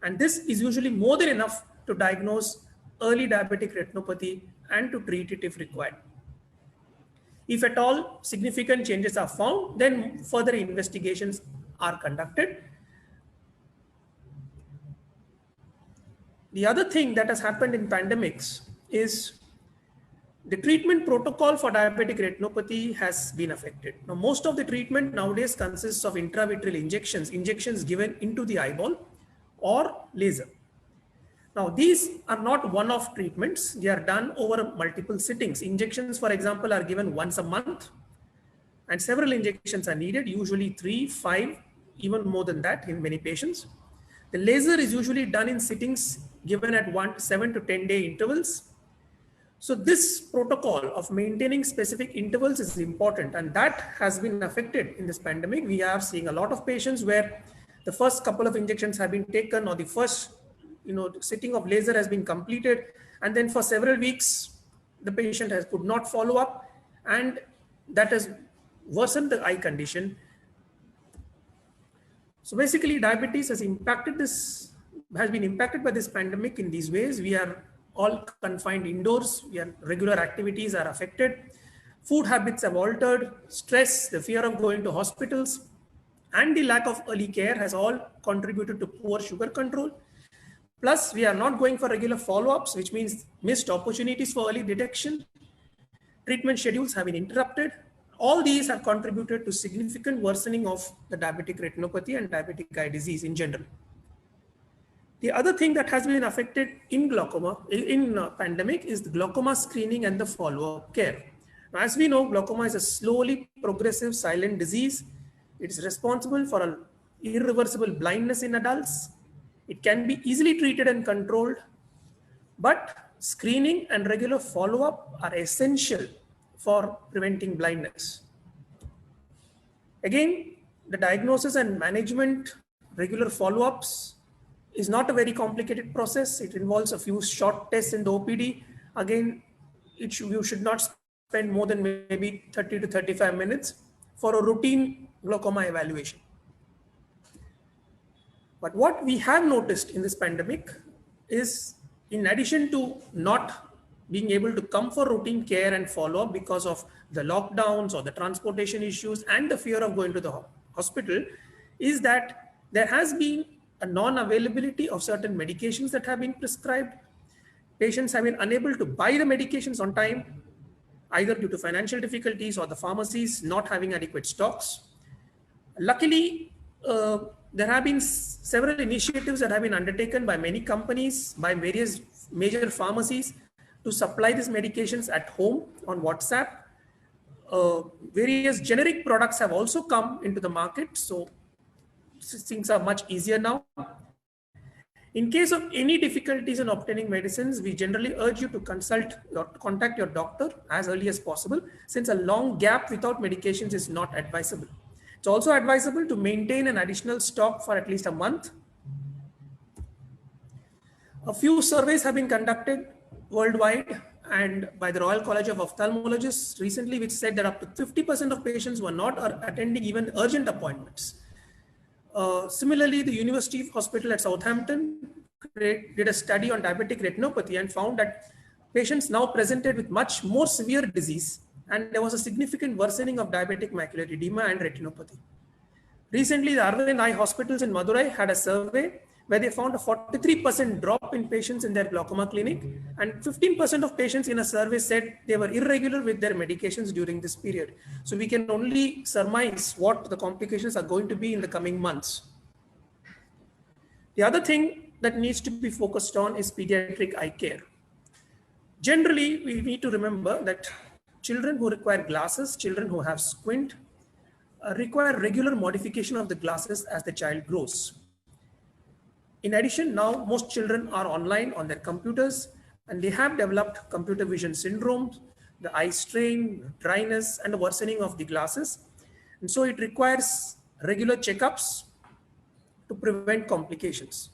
D: And this is usually more than enough to diagnose early diabetic retinopathy and to treat it if required. If at all significant changes are found, then further investigations are conducted. The other thing that has happened in pandemics is the treatment protocol for diabetic retinopathy has been affected. Now, most of the treatment nowadays consists of intravitreal injections given into the eyeball or laser. Now, these are not one-off treatments. They are done over multiple sittings. Injections, for example, are given once a month, and several injections are needed, usually 3, 5, even more than that in many patients. The laser is usually done in sittings given at 7 to 10 day intervals. So this protocol of maintaining specific intervals is important, and that has been affected in this pandemic. We are seeing a lot of patients where the first couple of injections have been taken, or the first sitting of laser has been completed, and then for several weeks the patient could not follow up, and that has worsened the eye condition. So basically, diabetes has been impacted by this pandemic in these ways. We are all confined indoors. Regular activities are affected. Food habits have altered. Stress, the fear of going to hospitals, and the lack of early care has all contributed to poor sugar control. Plus, we are not going for regular follow-ups, which means missed opportunities for early detection. Treatment schedules have been interrupted. All these have contributed to significant worsening of the diabetic retinopathy and diabetic eye disease in general. The other thing that has been affected in glaucoma, in pandemic, is the glaucoma screening and the follow-up care. Now, as we know, glaucoma is a slowly progressive silent disease. It is responsible for an irreversible blindness in adults. It can be easily treated and controlled, but screening and regular follow-up are essential for preventing blindness. Again, the diagnosis and management, regular follow-ups is not a very complicated process. It involves a few short tests in the OPD. Again, you should not spend more than maybe 30 to 35 minutes for a routine glaucoma evaluation. But what we have noticed in this pandemic is, in addition to not being able to come for routine care and follow-up because of the lockdowns or the transportation issues and the fear of going to the hospital, is that there has been a non-availability of certain medications that have been prescribed. Patients have been unable to buy the medications on time, either due to financial difficulties or the pharmacies not having adequate stocks. Luckily, there have been several initiatives that have been undertaken by many companies, by various major pharmacies, to supply these medications at home on WhatsApp. Various generic products have also come into the market, so things are much easier now. In case of any difficulties in obtaining medicines, we generally urge you to contact your doctor as early as possible, since a long gap without medications is not advisable. It's also advisable to maintain an additional stock for at least a month. A few surveys have been conducted worldwide and by the Royal College of Ophthalmologists recently, which said that up to 50% of patients were not attending even urgent appointments. Similarly, the University Hospital at Southampton did a study on diabetic retinopathy and found that patients now presented with much more severe disease, and there was a significant worsening of diabetic macular edema and retinopathy. Recently, the Arvind Eye Hospitals in Madurai had a survey where they found a 43% drop in patients in their glaucoma clinic, and 15% of patients in a survey said they were irregular with their medications during this period. So we can only surmise what the complications are going to be in the coming months. The other thing that needs to be focused on is pediatric eye care. Generally, we need to remember that children who require glasses, children who have squint, require regular modification of the glasses as the child grows. In addition, now most children are online on their computers, and they have developed computer vision syndrome, the eye strain, dryness, and the worsening of the glasses. And so it requires regular checkups to prevent complications.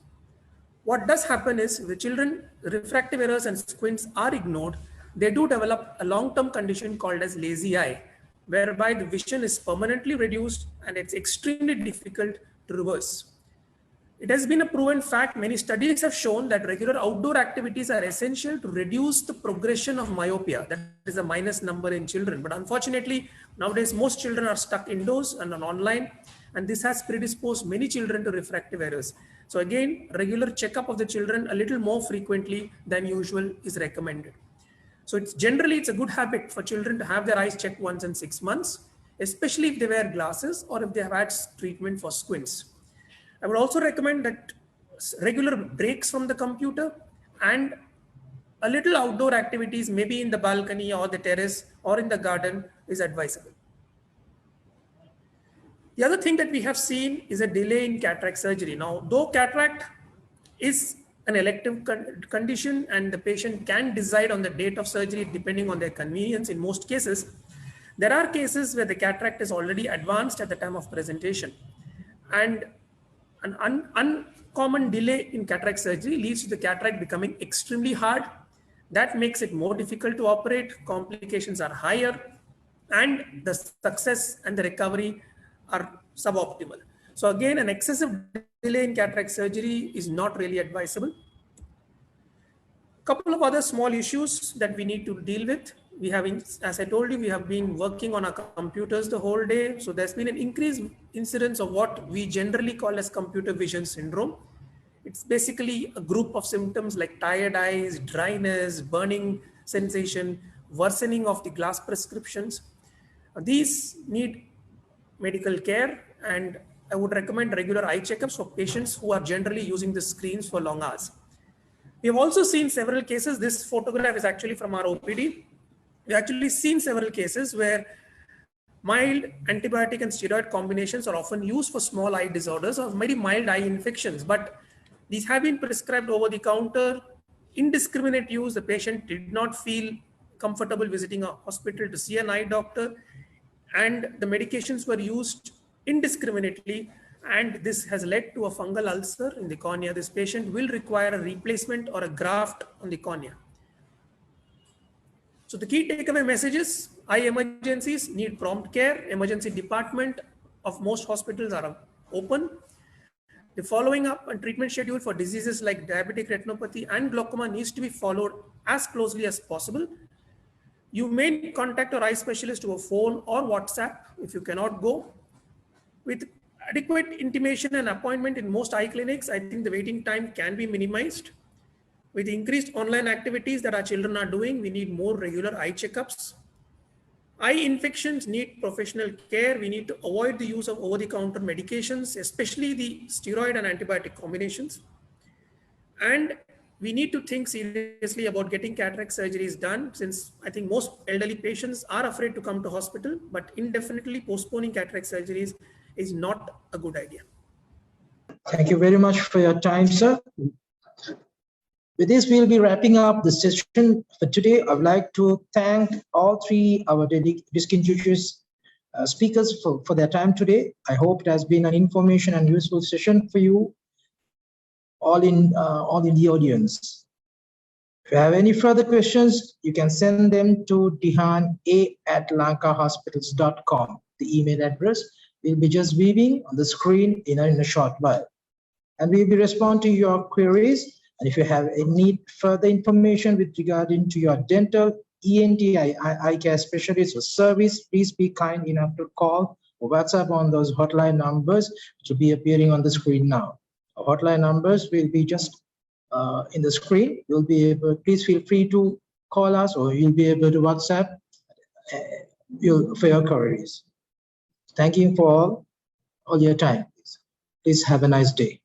D: What does happen is, if the children, refractive errors and squints are ignored, they do develop a long-term condition called as lazy eye, whereby the vision is permanently reduced and it's extremely difficult to reverse. It has been a proven fact. Many studies have shown that regular outdoor activities are essential to reduce the progression of myopia. That is a minus number in children. But unfortunately, nowadays, most children are stuck indoors and online, and this has predisposed many children to refractive errors. So again, regular checkup of the children a little more frequently than usual is recommended. So it's a good habit for children to have their eyes checked once in 6 months, especially if they wear glasses or if they have had treatment for squints. I would also recommend that regular breaks from the computer and a little outdoor activities, maybe in the balcony or the terrace or in the garden, is advisable. The other thing that we have seen is a delay in cataract surgery. Now, though cataract is an elective condition and the patient can decide on the date of surgery depending on their convenience in most cases, there are cases where the cataract is already advanced at the time of presentation. And an uncommon delay in cataract surgery leads to the cataract becoming extremely hard. That makes it more difficult to operate, complications are higher, and the success and the recovery are suboptimal. So again, an excessive delay in cataract surgery is not really advisable. Couple of other small issues that we need to deal with. We have, as I told you, we have been working on our computers the whole day. So there's been an increased incidence of what we generally call as computer vision syndrome. It's basically a group of symptoms like tired eyes, dryness, burning sensation, worsening of the glass prescriptions. These need medical care, and I would recommend regular eye checkups for patients who are generally using the screens for long hours. We have also seen several cases. This photograph is actually from our OPD. We've actually seen several cases where mild antibiotic and steroid combinations are often used for small eye disorders or maybe mild eye infections, but these have been prescribed over the counter, indiscriminate use. The patient did not feel comfortable visiting a hospital to see an eye doctor, and the medications were used indiscriminately, and this has led to a fungal ulcer in the cornea. This patient will require a replacement or a graft on the cornea. So the key takeaway messages: eye emergencies need prompt care. Emergency department of most hospitals are open. The following up and treatment schedule for diseases like diabetic retinopathy and glaucoma needs to be followed as closely as possible. You may contact your eye specialist over phone or WhatsApp if you cannot go. With adequate intimation and appointment in most eye clinics, I think the waiting time can be minimized. With increased online activities that our children are doing, we need more regular eye checkups. Eye infections need professional care. We need to avoid the use of over-the-counter medications, especially the steroid and antibiotic combinations. And we need to think seriously about getting cataract surgeries done, since I think most elderly patients are afraid to come to hospital, but indefinitely postponing cataract surgeries is not a good idea.
A: Thank you very much for your time, sir. With this, we'll be wrapping up the session for today. I would like to thank all three our distinguished speakers for their time today. I hope it has been an information and useful session for you all in the audience. If you have any further questions, you can send them to dihan@lankahospitals.com. The email address will be just weaving on the screen in a short while, and we will be responding to your queries. And if you have any further information with regarding to your dental, ENT, eye care specialist or service, please be kind enough to call or WhatsApp on those hotline numbers which will be appearing on the screen now. Our hotline numbers will be just in the screen. You'll be able, please feel free to call us, or you'll be able to WhatsApp for your queries. Thank you for all your time. Please have a nice day.